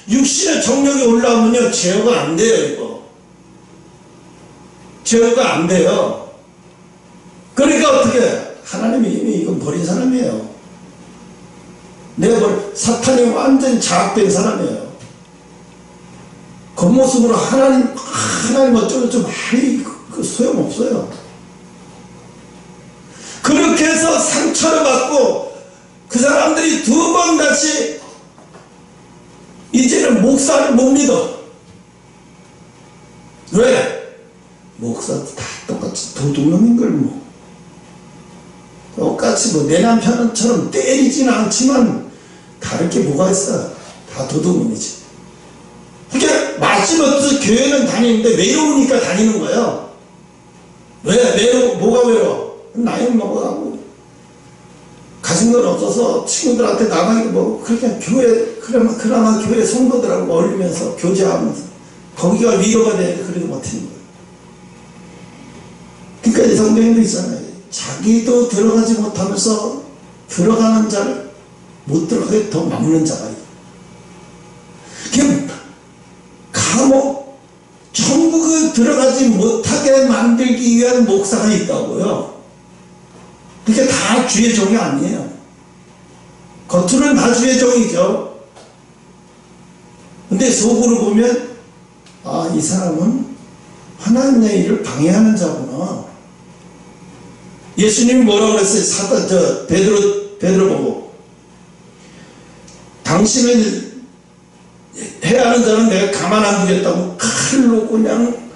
육신의 정욕이 올라오면요, 제어가 안 돼요. 이거 제어가 안 돼요. 그러니까 어떻게, 하나님이 이미 이건 버린 사람이에요. 사탄이 완전 자학된 사람이에요. 겉모습으로 하나님 어쩌고저쩌고 말이 소용없어요. 그렇게 해서 상처를 받고 그 사람들이 두 번 다시 이제는 목사를 못 믿어. 왜? 목사도 다 똑같이 도둑놈인걸 뭐. 똑같이 내 남편처럼 때리지는 않지만 다를 게 뭐가 있어. 다 도둑놈이지. 그게 마지못해 교회는 다니는데 외로우니까 다니는 거예요. 왜? 뭐가 외로워? 나이 먹어가고 가진 건 없어서 친구들한테 나가기 그렇게 그나마 교회 성도들하고 어울리면서 교제하면서 거기가 위로가 되는데 그래도 못하는 거예요. 그러니까 이 성경에도 있잖아요. 자기도 들어가지 못하면서 들어가는 자를 못 들어가게 더 막는 자가 있어요. 감옥, 천국에 들어가지 못하게 만들기 위한 목사가 있다고요. 그게 다 주의 종이 아니에요. 겉으로는 다 주의 종이죠. 근데 속으로 보면 이 사람은 하나님의 일을 방해하는 자구나. 예수님이 뭐라고 그랬어요? 베드로 보고, 당신을 해하는 자는 내가 가만 안 두겠다고 칼로 그냥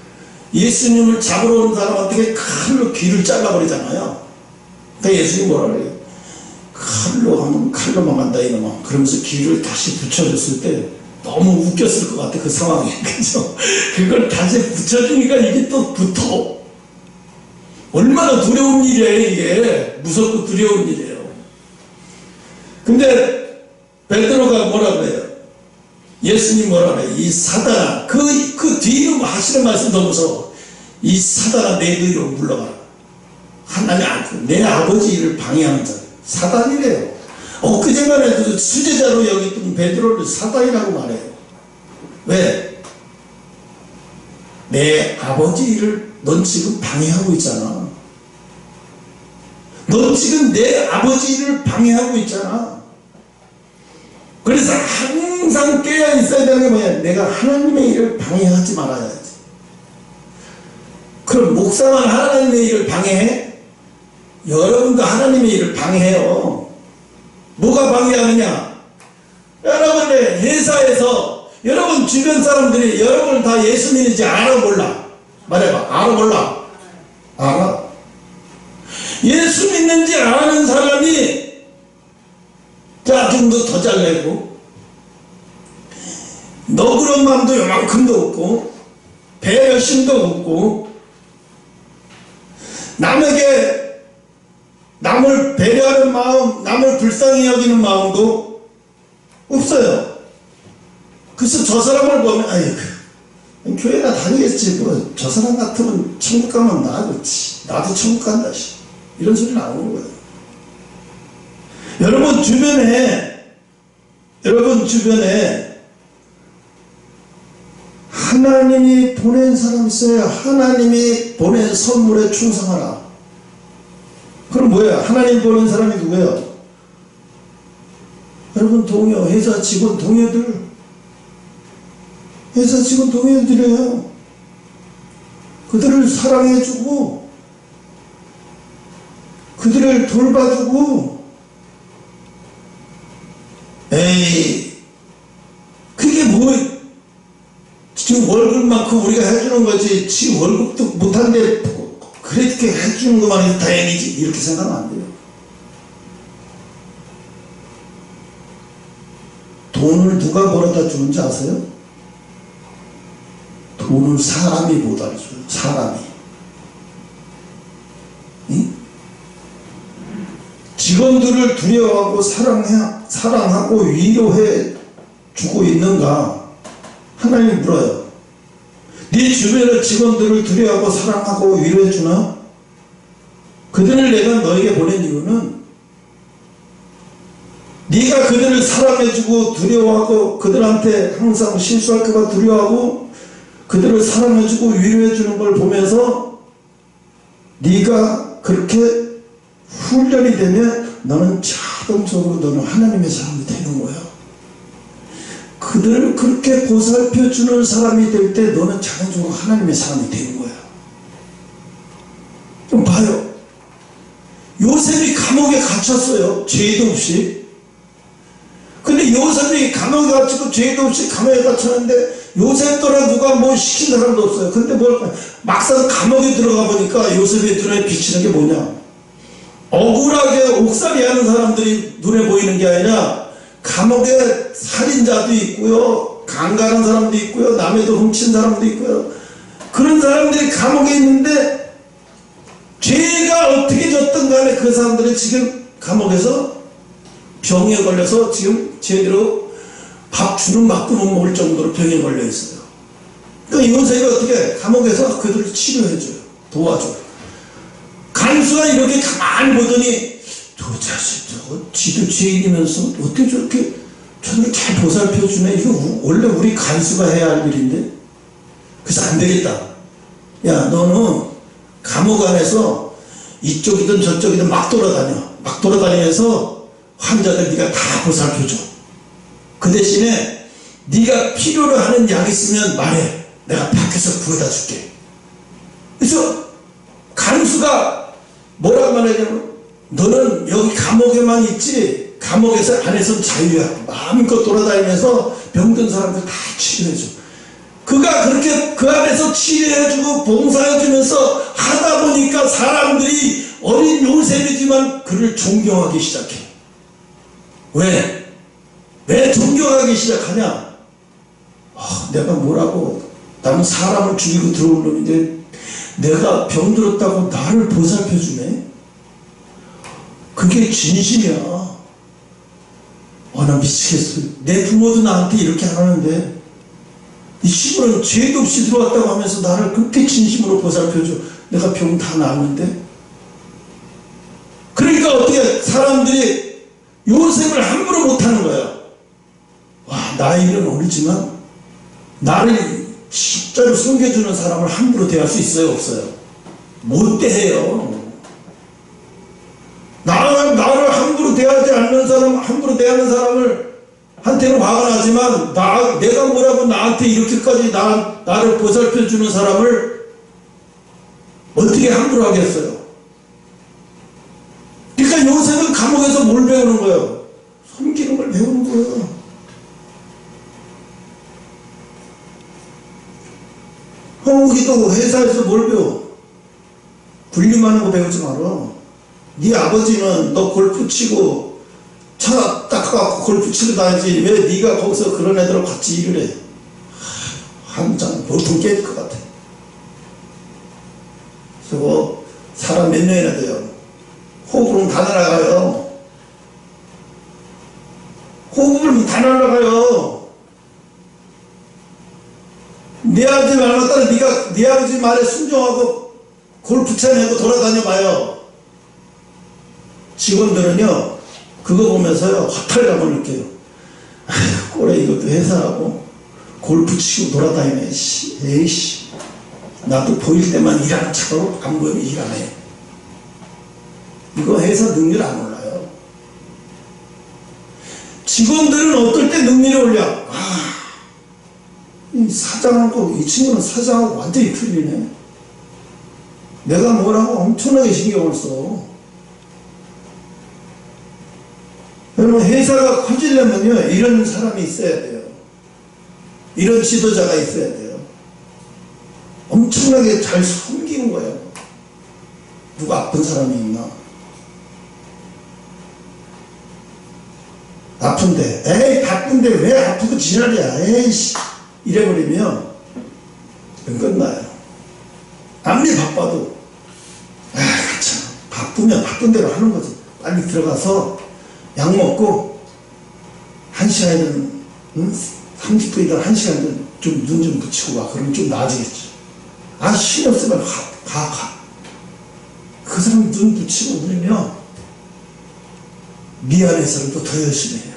예수님을 잡으러 온 사람한테 칼로 귀를 잘라버리잖아요. 그러니까 예수님이 뭐라 그래요? 칼로 하면 칼로만 간다 이놈아. 그러면서 귀를 다시 붙여줬을 때 너무 웃겼을 것 같아, 그 상황이. 그죠? 그걸 다시 붙여주니까 이게 또 붙어. 얼마나 두려운 일이에요, 이게. 무섭고 두려운 일이에요. 근데 베드로가 뭐라 그래요? 예수님 뭐라 그래요? 이 사단아, 그 뒤로 하시는 말씀 더 무서워. 이 사단아, 내 뒤로 물러가라. 하나님, 내 아버지 일을 방해하는 자, 사단이래요. 엊그제만 해도 수제자로 여겼던 베드로를 사단이라고 말해요. 왜? 내 아버지 일을 넌 지금 방해하고 있잖아. 넌 지금 내 아버지 일을 방해하고 있잖아. 그래서 항상 깨어 있어야 되는 게 뭐냐? 내가 하나님의 일을 방해하지 말아야지. 그럼 목사만 하나님의 일을 방해해? 여러분도 하나님의 일을 방해해요. 뭐가 방해하느냐? 여러분의 회사에서 여러분 주변 사람들이 여러분을 다 예수 믿는지 알아 몰라? 말해봐. 알아 몰라? 알아. 예수 믿는지 아는 사람이 짜증도 더 잘 내고 너그러운 마음도 요만큼도 없고 배려심도 없고 남에게 남을 배려하는 마음, 남을 불쌍히 여기는 마음도 없어요. 그래서 저 사람을 보면 아이고 교회나 다니겠지 뭐 저 사람 같으면 천국 가면 나겠지 나도 천국 간다 이런 소리 나오는 거예요. 여러분 주변에 하나님이 보낸 사람 있어요. 하나님이 보낸 선물에 충성하라. 그럼 뭐야? 하나님 보낸 사람이 누구예요? 여러분 동료, 회사 직원 동료들이에요. 그들을 사랑해주고 그들을 돌봐주고 그게 뭐 지금 월급만큼 우리가 해주는 거지 지금 월급도 못한데 그렇게 해주는 것만 해도 다행이지 이렇게 생각하면 안 돼요. 돈을 누가 벌어다 주는지 아세요? 돈을 사람이 벌어다 줘요. 사람이. 응? 직원들을 두려워하고 사랑하고 위로해 주고 있는가? 하나님 물어요. 네 주변의 직원들을 두려워하고 사랑하고 위로해 주나? 그들을 내가 너에게 보낸 이유는 네가 그들을 사랑해주고 두려워하고 그들한테 항상 실수할까봐 두려워하고 그들을 사랑해주고 위로해주는 걸 보면서 네가 그렇게 훈련이 되면 너는 자동적으로 너는 하나님의 사람이 되는 거야. 그들을 그렇게 보살펴주는 사람이 될 때 너는 자동적으로 하나님의 사람이 되는 거야. 좀 봐요. 요셉이 감옥에 갇혔어요. 죄도 없이. 근데 요셉이 감옥에 갇히고 죄도 없이 감옥에 갇혔는데 요셉 또한 누가 뭐 시킨 사람도 없어요. 근데 막상 감옥에 들어가 보니까 요셉의 눈에 비치는 게 뭐냐? 억울하게 옥살이 하는 사람들이 눈에 보이는 게 아니라 감옥에 살인자도 있고요, 강간한 사람도 있고요, 남의 돈 훔친 사람도 있고요. 그런 사람들이 감옥에 있는데 죄가 어떻게 졌든 간에 그 사람들이 지금 감옥에서 병에 걸려서 지금 제대로 밥 주는 밥도 못 먹을 정도로 병에 걸려 있어요. 그러니까 요셉이 어떻게 감옥에서 그들을 치료해줘요. 도와줘요. 간수가 이렇게 가만히 보더니 저 자식 저거 지도 죄인이면서 어떻게 저렇게 저를 잘 보살펴주네. 이거 원래 우리 간수가 해야 할 일인데. 그래서 안 되겠다. 야 너는 감옥 안에서 이쪽이든 저쪽이든 막 돌아다녀. 막 돌아다니면서 환자들 네가 다 보살펴줘. 그 대신에 네가 필요로 하는 약 있으면 말해. 내가 밖에서 구해다 줄게. 그래서 간수가 뭐라고 말하냐면 너는 여기 감옥에만 있지 감옥에서 안에서는 자유야. 마음껏 돌아다니면서 병든 사람들 다 치료해줘. 그가 그렇게 그 안에서 치료해주고 봉사해주면서 하다 보니까 사람들이 어린 요셉이지만 그를 존경하기 시작해. 왜 존경하기 시작하냐? 내가 뭐라고? 나는 사람을 죽이고 들어온 놈인데 내가 병들었다고 나를 보살펴주네? 그게 진심이야. 나 미치겠어. 내 부모도 나한테 이렇게 안 하는데 이 친구는 죄도 없이 들어왔다고 하면서 나를 그렇게 진심으로 보살펴줘. 내가 병 다 나았는데. 그러니까 어떻게 사람들이 요셉을 함부로 못하는 거야. 나이는 어리지만 나를 진짜로 섬겨주는 사람을 함부로 대할 수 있어요, 없어요? 못 대해요. 나를 함부로 대하지 않는 사람, 함부로 대하는 사람을 나한테는 화가 나지만 내가 뭐라고 나한테 이렇게까지 나를 보살펴주는 사람을 어떻게 함부로 하겠어요? 그러니까 요셉은 감옥에서 뭘 배우는 거예요? 섬기는 걸 배우는 거예요. 홍옥이도 회사에서 뭘 배워? 군림하는 거 배우지 마라. 네 아버지는 너 골프 치고 차 닦아갖고 골프 치러 다니지 왜 네가 거기서 그런 애들하고 같이 일을 해? 한장 보통 깨질 것 같아. 그리고 사람 몇 명이나 돼요. 호흡으로는 다 날아가요. 호흡으로는 다 날아가요. 네 아버지 말 맞다라 네가 네 아버지 말에 순종하고 골프차 내고 돌아다녀 봐요. 직원들은요 그거 보면서요 허탈감을 느껴요. 아휴 꼴에 이것도 회사하고 골프 치고 돌아다니네. 에이씨 나도 보일 때만 일하는 척하고 안 보이면 일 안 해. 이거 회사 능률 안 올라요. 직원들은 어떨 때 능률이 올려? 이 사장하고 이 친구는 사장하고 완전히 틀리네. 내가 뭐라고 엄청나게 신경을 써. 여러분 회사가 커지려면요 이런 사람이 있어야 돼요. 이런 지도자가 있어야 돼요. 엄청나게 잘 섬기는 거예요. 누가 아픈 사람이 있나? 아픈데 에이 바쁜데 왜 아프고 지랄이야 에이씨 이래버리면 끝나요. 아무리 바빠도 참 바쁘면 바쁜 대로 하는 거지. 빨리 들어가서 약 먹고 1시간이든 30분이든 1시간이든 좀 눈 좀 붙이고 와. 그러면 좀 나아지겠지. 힘이 없으면 가. 그 사람 눈 붙이고 그러면 미안해서는 또 더 열심히 해요.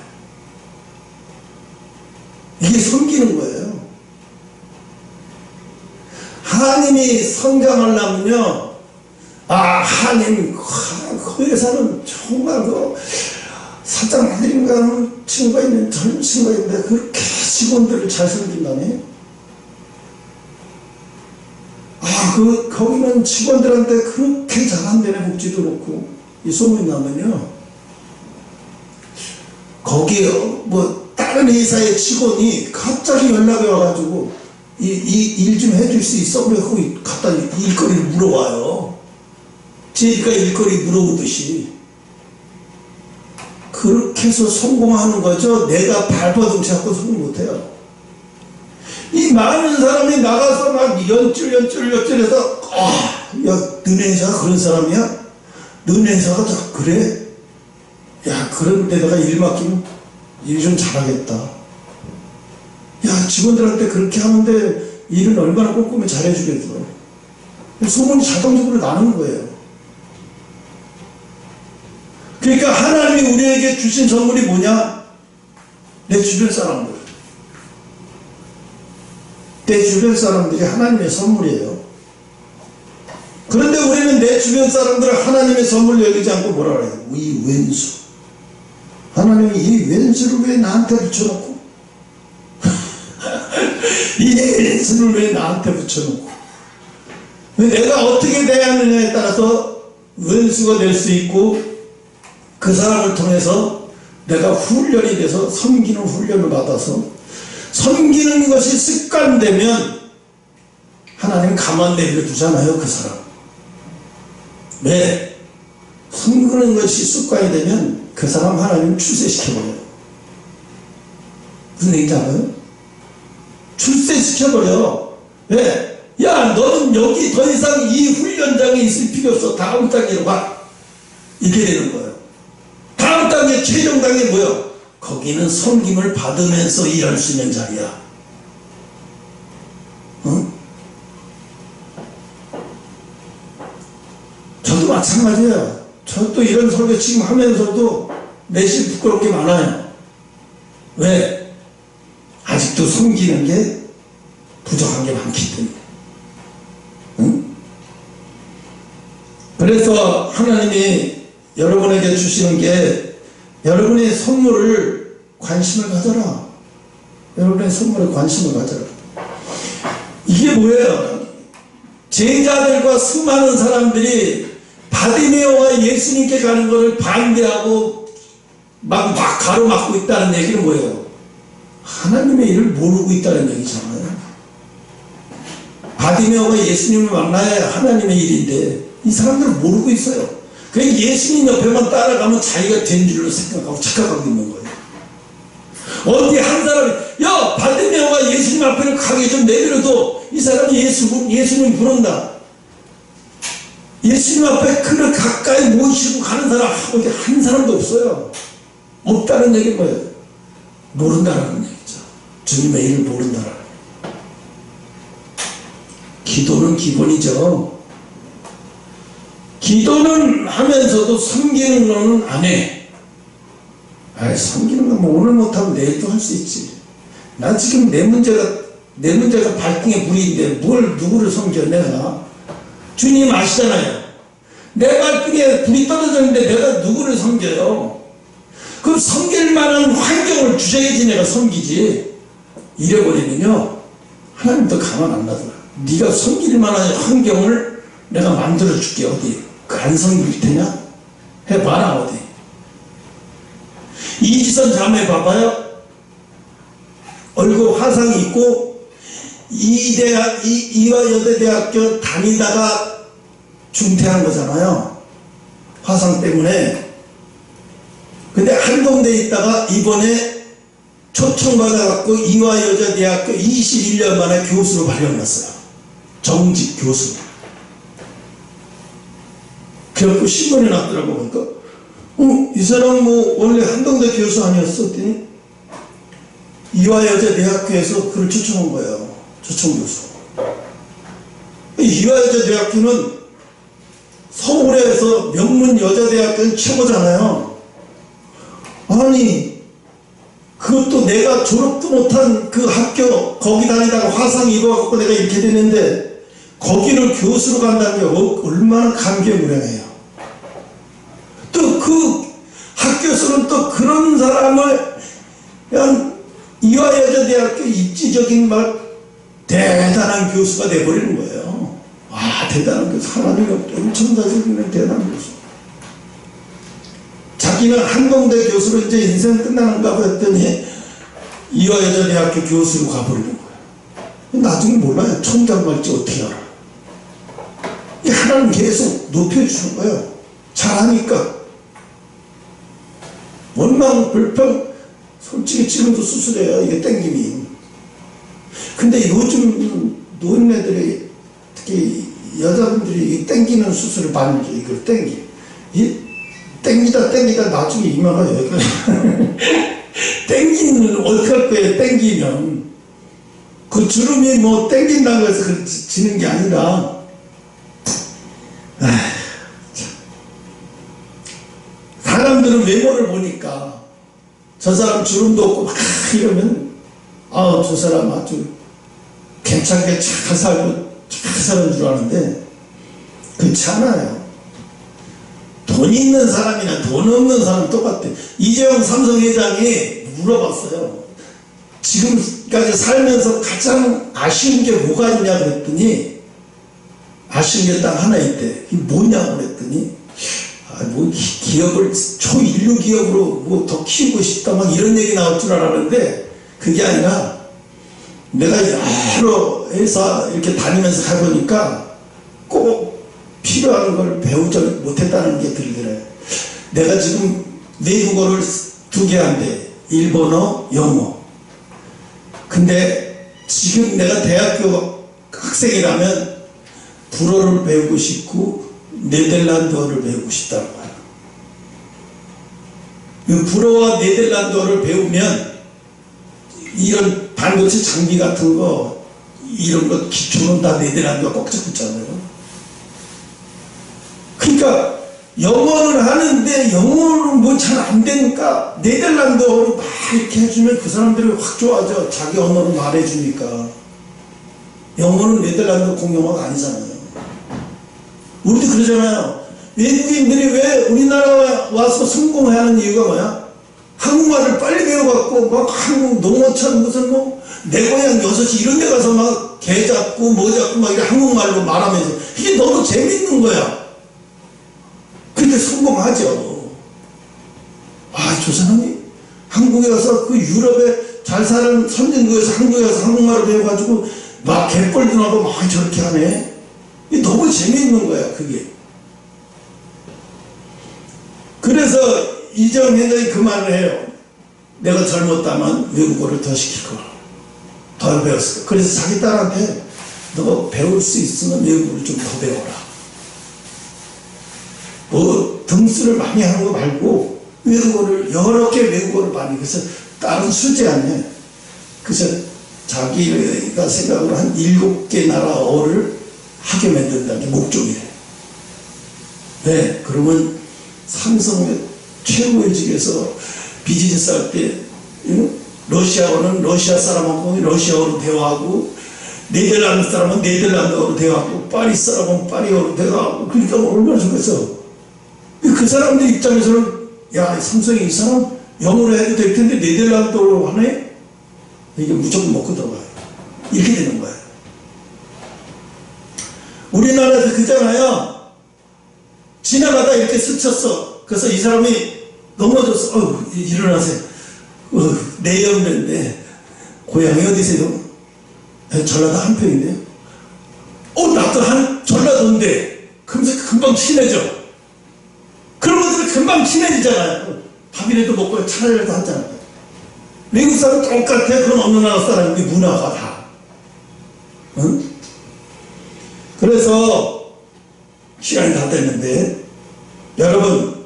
이게 섬기는 거예요. 하나님이 성장하려면요 하나님 그 회사는 정말 사장 아들인가 하는 친구가 있는 젊은 친구가 있는데 그렇게 직원들을 잘 섬긴다니. 거기는 직원들한테 그렇게 잘한다네. 복지도 그렇고. 이 소문이 나면요 거기에 다른 회사의 직원이 갑자기 연락이 와가지고 일 좀 해줄 수 있어? 그래 거기 갖다 일거리를 물어봐요. 제가 일거리 물어보듯이. 그렇게 해서 성공하는 거죠. 내가 발버둥 잡고 성공 못해요. 이 많은 사람이 나가서 막 연줄해서 야 너네 회사가 그런 사람이야? 너네 회사가 다 그래? 야 그런 데다가 일 맡기면 일 좀 잘하겠다. 야 직원들한테 그렇게 하는데 일은 얼마나 꼼꼼히 잘해주겠어. 소문이 자동적으로 나는 거예요. 그러니까 하나님이 우리에게 주신 선물이 뭐냐? 내 주변 사람들. 내 주변 사람들이 하나님의 선물이에요. 그런데 우리는 내 주변 사람들을 하나님의 선물로 여기지 않고 뭐라 그래요? 이 왼수. 하나님이 이 왼수를 왜 나한테 붙여놓고 이 왼수를 왜 나한테 붙여놓고 내가 어떻게 대하느냐에 따라서 왼수가 될 수 있고 그 사람을 통해서 내가 훈련이 돼서 섬기는 훈련을 받아서 섬기는 것이 습관되면 하나님 가만 내버려 두잖아요. 그 사람 왜? 섬기는 것이 습관이 되면 그 사람 하나님 출세시켜버려요. 무슨 얘기인지 알아요? 출세시켜버려. 왜? 야 너는 여기 더 이상 이 훈련장에 있을 필요 없어. 다음 단계로 가. 이렇게 되는 거예요. 다음 단계 최종 단계 뭐야? 거기는 섬김을 받으면서 일할 수 있는 자리야. 응? 저도 마찬가지예요. 저도 이런 설교 지금 하면서도 내심 부끄럽게 많아요. 왜? 아직도 섬기는 게 부족한 게 많기 때문에. 응? 그래서 하나님이 여러분에게 주시는 게 여러분의 선물을 관심을 가져라. 여러분의 선물에 관심을 가져라. 이게 뭐예요? 제자들과 수많은 사람들이 바디메오가 예수님께 가는 것을 반대하고 막 가로막고 있다는 얘기는 뭐예요? 하나님의 일을 모르고 있다는 얘기잖아요. 바디메오가 예수님을 만나야 하나님의 일인데 이 사람들은 모르고 있어요. 그냥 예수님 옆에만 따라가면 자기가 된 줄로 생각하고 착각하고 있는 거예요. 어디 한 사람이 야 바디메오가 예수님 앞에 가기 좀 내버려도 이 사람이 예수님 부른다. 예수님 앞에 그를 가까이 모시고 가는 사람 어디 한 사람도 없어요. 없다는 얘기는 뭐예요? 모른다라는 얘기죠. 주님의 일을 모른다라는 얘기. 기도는 기본이죠. 기도는 하면서도 섬기는 거는 안 해. 섬기는 건 뭐 오늘 못하면 내일도 할 수 있지. 난 지금 내 문제가 발등에 불이인데 뭘 누구를 섬겨 내가. 주님 아시잖아요. 내 발등에 불이 떨어졌는데 내가 누구를 섬겨요. 그럼 섬길 만한 환경을 주셔야지 내가 섬기지. 이래버리면요 하나님도 가만 안 놔둬요. 네가 섬길 만한 환경을 내가 만들어 줄게. 어디 안 섬길 테냐? 해봐라. 어디 이지선 자매 봐봐요. 얼굴 화상이 있고 이화여대대학교 다니다가 중퇴한 거잖아요. 화상 때문에. 근데 한동대에 있다가 이번에 초청받아갖고 이화여자대학교 21년 만에 교수로 발령났어요. 정직 교수. 그래갖고 신문에 났더라고. 보니까 이 사람 뭐 원래 한동대 교수 아니었어? 했더니 이화여자대학교에서 그를 초청한 거예요. 초청교수. 이화여자대학교는 서울에서 명문 여자대학교는 최고잖아요. 아니 그것도 내가 졸업도 못한 그 학교 거기 다니다가 화상 입어갖고 내가 이렇게 되는데 거기를 교수로 간다는 게 얼마나 감개무량해요. 또 그 학교에서는 또 그런 사람을 그냥 이화여자대학교 입지적인 막 대단한 교수가 돼버리는 거예요. 대단한 교수. 하나님이 엄청 다스리는 대단한 교수. 자기는 한동대 교수로 이제 인생 끝나는가 봐 했더니 이화여자대학교 교수로 가버리는 거예요. 나중에 몰라요. 총장 갈지 어떻게 알아. 하나님 계속 높여주는 거예요. 잘하니까. 원망 불평. 솔직히 지금도 수술해요. 이게 땡김이. 근데 요즘 노인네들이 특히 여자분들이 땡기는 수술을 많이 해요. 이걸 땡기다 나중에 이마가 여기가 땡기는 어떻게 할 거예요. 땡기면 그 주름이 뭐 땡긴다고 해서 지는 게 아니라 사람들은 외모를 보니까 저 사람 주름도 없고 막 이러면 저 사람 아주 괜찮게 잘 살고 잘 사는 줄 아는데 그렇지 않아요. 돈 있는 사람이나 돈 없는 사람 똑같아. 이재용 삼성 회장이 물어봤어요. 지금까지 살면서 가장 아쉬운 게 뭐가 있냐 그랬더니 아쉬운 게 딱 하나 있대. 이게 뭐냐고 그랬더니 뭐 기업을 초인류 기업으로 뭐 더 키우고 싶다 막 이런 얘기 나올 줄 알았는데 그게 아니라 내가 여러 회사 이렇게 다니면서 가보니까 꼭 필요한 걸 배우지 못했다는 게 들더래. 내가 지금 외국어를 2개 한대. 일본어, 영어. 근데 지금 내가 대학교 학생이라면 불어를 배우고 싶고 네덜란드어를 배우고 싶다는 거야. 이 불어와 네덜란드어를 배우면 이런 반도체 장비 같은 거 이런 것 기초는 다 네덜란드어가 꼭 잡고 있잖아요. 그러니까 영어를 하는데 영어는 뭐 잘 안 되니까 네덜란드어로 막 이렇게 해주면 그 사람들이 확 좋아져. 자기 언어로 말해주니까. 영어는 네덜란드 공용어가 아니잖아요. 우리도 그러잖아요. 외국인들이 왜 우리나라에 와서 성공하는 이유가 뭐야? 한국말을 빨리 배워갖고 막 한국 농어촌 무슨 뭐 내 고향 6시 이런 데 가서 막 개 잡고 뭐 잡고 막 이렇게 한국말로 말하면서 이게 너무 재밌는 거야. 근데 성공하죠. 아, 저 사람이 한국에 와서 그 유럽에 잘 사는 선진국에서 한국에 와서 한국말을 배워가지고 막 갯벌도 나고 막 저렇게 하네. 이게 너무 재밌는 거야, 그게. 그래서 이재용 회장이 그 말을 해요. 내가 젊었다면 외국어를 더 시킬 거야. 더 배웠을 거야. 그래서 자기 딸한테 너 배울 수 있으면 외국어를 좀 더 배워라. 뭐 등수를 많이 하는 거 말고 외국어를 여러 개 외국어를 많이. 그래서 딸은 수재하네. 그래서 자기가 생각으로 한 7개 나라어를 하게 만든다는 게 목적이에요. 네, 그러면 삼성의 최고의직에서 비즈니스 할 때 러시아어는 러시아 사람하고 러시아어로 대화하고, 네덜란드 사람은 네덜란드어로 대화하고, 파리 사람은 파리어로 대화하고. 그러니까 얼마나 좋겠어. 그 사람들 입장에서는 야, 삼성이 이 사람 영어로 해도 될 텐데 네덜란드어로 하네? 이게 무조건 먹고 들어가요. 이렇게 되는 거예요. 우리나라에서 그잖아요. 지나가다 이렇게 스쳤어. 그래서 이 사람이 넘어졌어. 일어나세요. 내연배인데 고향이 어디세요? 전라도 한평인데요. 나도 전라도인데. 그러면서 금방 친해져. 그런 것들은 금방 친해지잖아요. 밥이라도 먹고 차라리라도 하잖아요. 외국 사람 똑같아. 그건 어느 나라 사람인데 문화가 다. 응? 그래서 시간이 다 됐는데 여러분,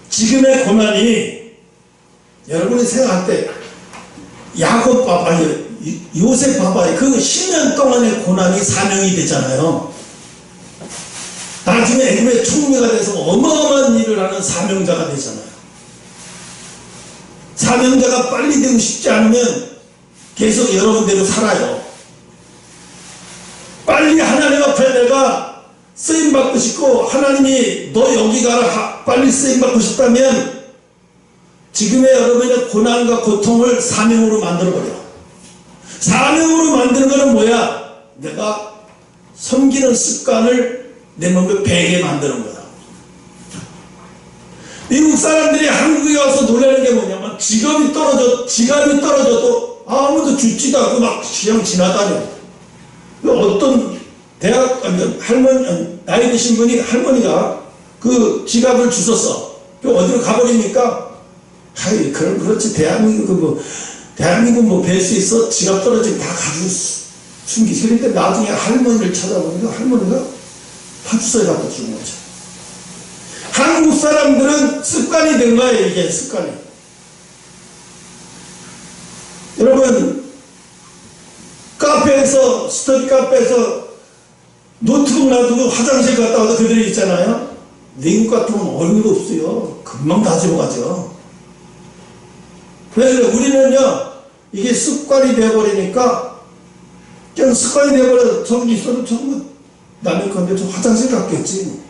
지금의 고난이 여러분이 생각할 때 야곱 봐봐요. 요셉 봐봐요. 그 10년 동안의 고난이 사명이 되잖아요. 나중에 애굽의 총리가 돼서 어마어마한 일을 하는 사명자가 되잖아요. 사명자가 빨리 되고 싶지 않으면 계속 여러분대로 살아요. 빨리 하나님 앞에 내가 쓰임받고 싶고 하나님이 너 여기 가라 빨리 쓰임받고 싶다면 지금의 여러분의 고난과 고통을 사명으로 만들어버려. 사명으로 만드는 거는 뭐야? 내가 섬기는 습관을 내 몸에 배게 만드는 거다. 미국 사람들이 한국에 와서 놀라는 게 뭐냐면 지갑이 떨어져도 아무도 죽지도 않고 막 그냥 지나다녀. 어떤 대학 할머니, 나이 드신 분이 할머니가 그 지갑을 주웠어. 어디로 가버리니까 아이, 그렇지. 대한민국 뭐 뵐 수 있어? 지갑 떨어지면 다 가지고 숨기지. 그러니까 나중에 할머니를 찾아보니까 할머니가 파주소에 갖다 주는 거죠. 한국 사람들은 습관이 된 거예요, 이게 습관이. 여러분, 카페에서, 스터디 카페에서 노트북 놔두고 화장실 갔다 와도 그들이 있잖아요. 미국 같으면 얼굴도 없어요. 금방 다 집어가죠. 그래서 우리는요, 이게 습관이 되어버리니까, 그냥 습관이 되어버려서 저기 있어도 저거 남의 건데 저 화장실 갔겠지.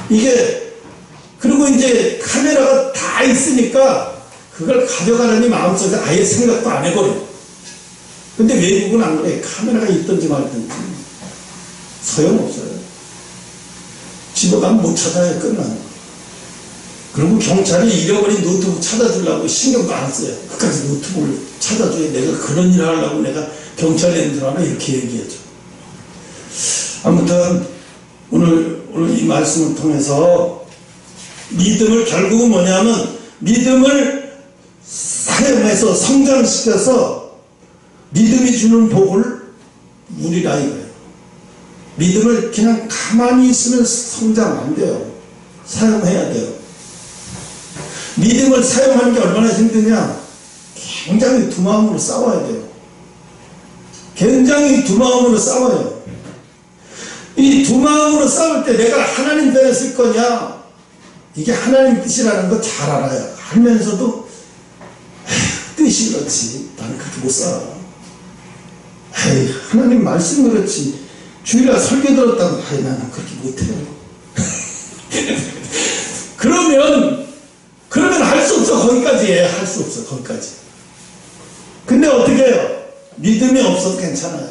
이게, 그리고 이제 카메라가 다 있으니까 그걸 가져가려니 마음속에 아예 생각도 안 해버려. 근데 외국은 안 그래. 카메라가 있든지 말든지 소용없어요. 집어가면 못 찾아야 끝나는 거예요. 그리고 경찰이 잃어버린 노트북 찾아주려고 신경도 안 써요. 끝까지 노트북을 찾아줘야 내가 그런 일을 하려고 내가 경찰에 줄 알아? 이렇게 얘기하죠. 아무튼 오늘 이 말씀을 통해서 믿음을 결국은 뭐냐면 믿음을 사용해서 성장시켜서 믿음이 주는 복을 누리라 이거예요. 믿음을 그냥 가만히 있으면 성장 안 돼요. 사용해야 돼요. 믿음을 사용하는 게 얼마나 힘드냐? 굉장히 두 마음으로 싸워야 돼요. 굉장히 두 마음으로 싸워요. 이 두 마음으로 싸울 때 내가 하나님 편에 쓸 거냐? 이게 하나님 뜻이라는 거 잘 알아요. 알면서도 뜻이 그렇지. 나는 그렇게 못 살아. 하나님 말씀 그렇지. 주일날 설교 들었다고 나는 그렇게 못해요. 그러면 할 수 벌써 거기까지 할 수 없어. 거기까지. 근데 어떻게 해요? 믿음이 없어도 괜찮아요.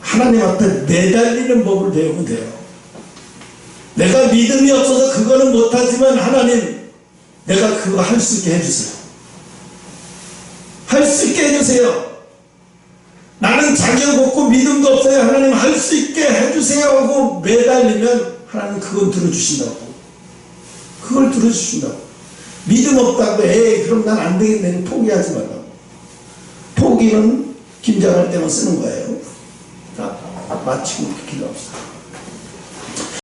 하나님 앞에 매달리는 법을 배우면 돼요. 내가 믿음이 없어서 그거는 못하지만 하나님, 내가 그거 할 수 있게 해주세요. 할 수 있게 해주세요. 나는 자격 없고 믿음도 없어요. 하나님 할 수 있게 해주세요 하고 매달리면 하나님 그건 들어주신다고. 그걸 들어주신다고. 믿음 없다고 에이 그럼 난 안 되겠네 포기하지 말라고. 포기는 김장할 때만 쓰는 거예요. 자, 마치고 기도합시다.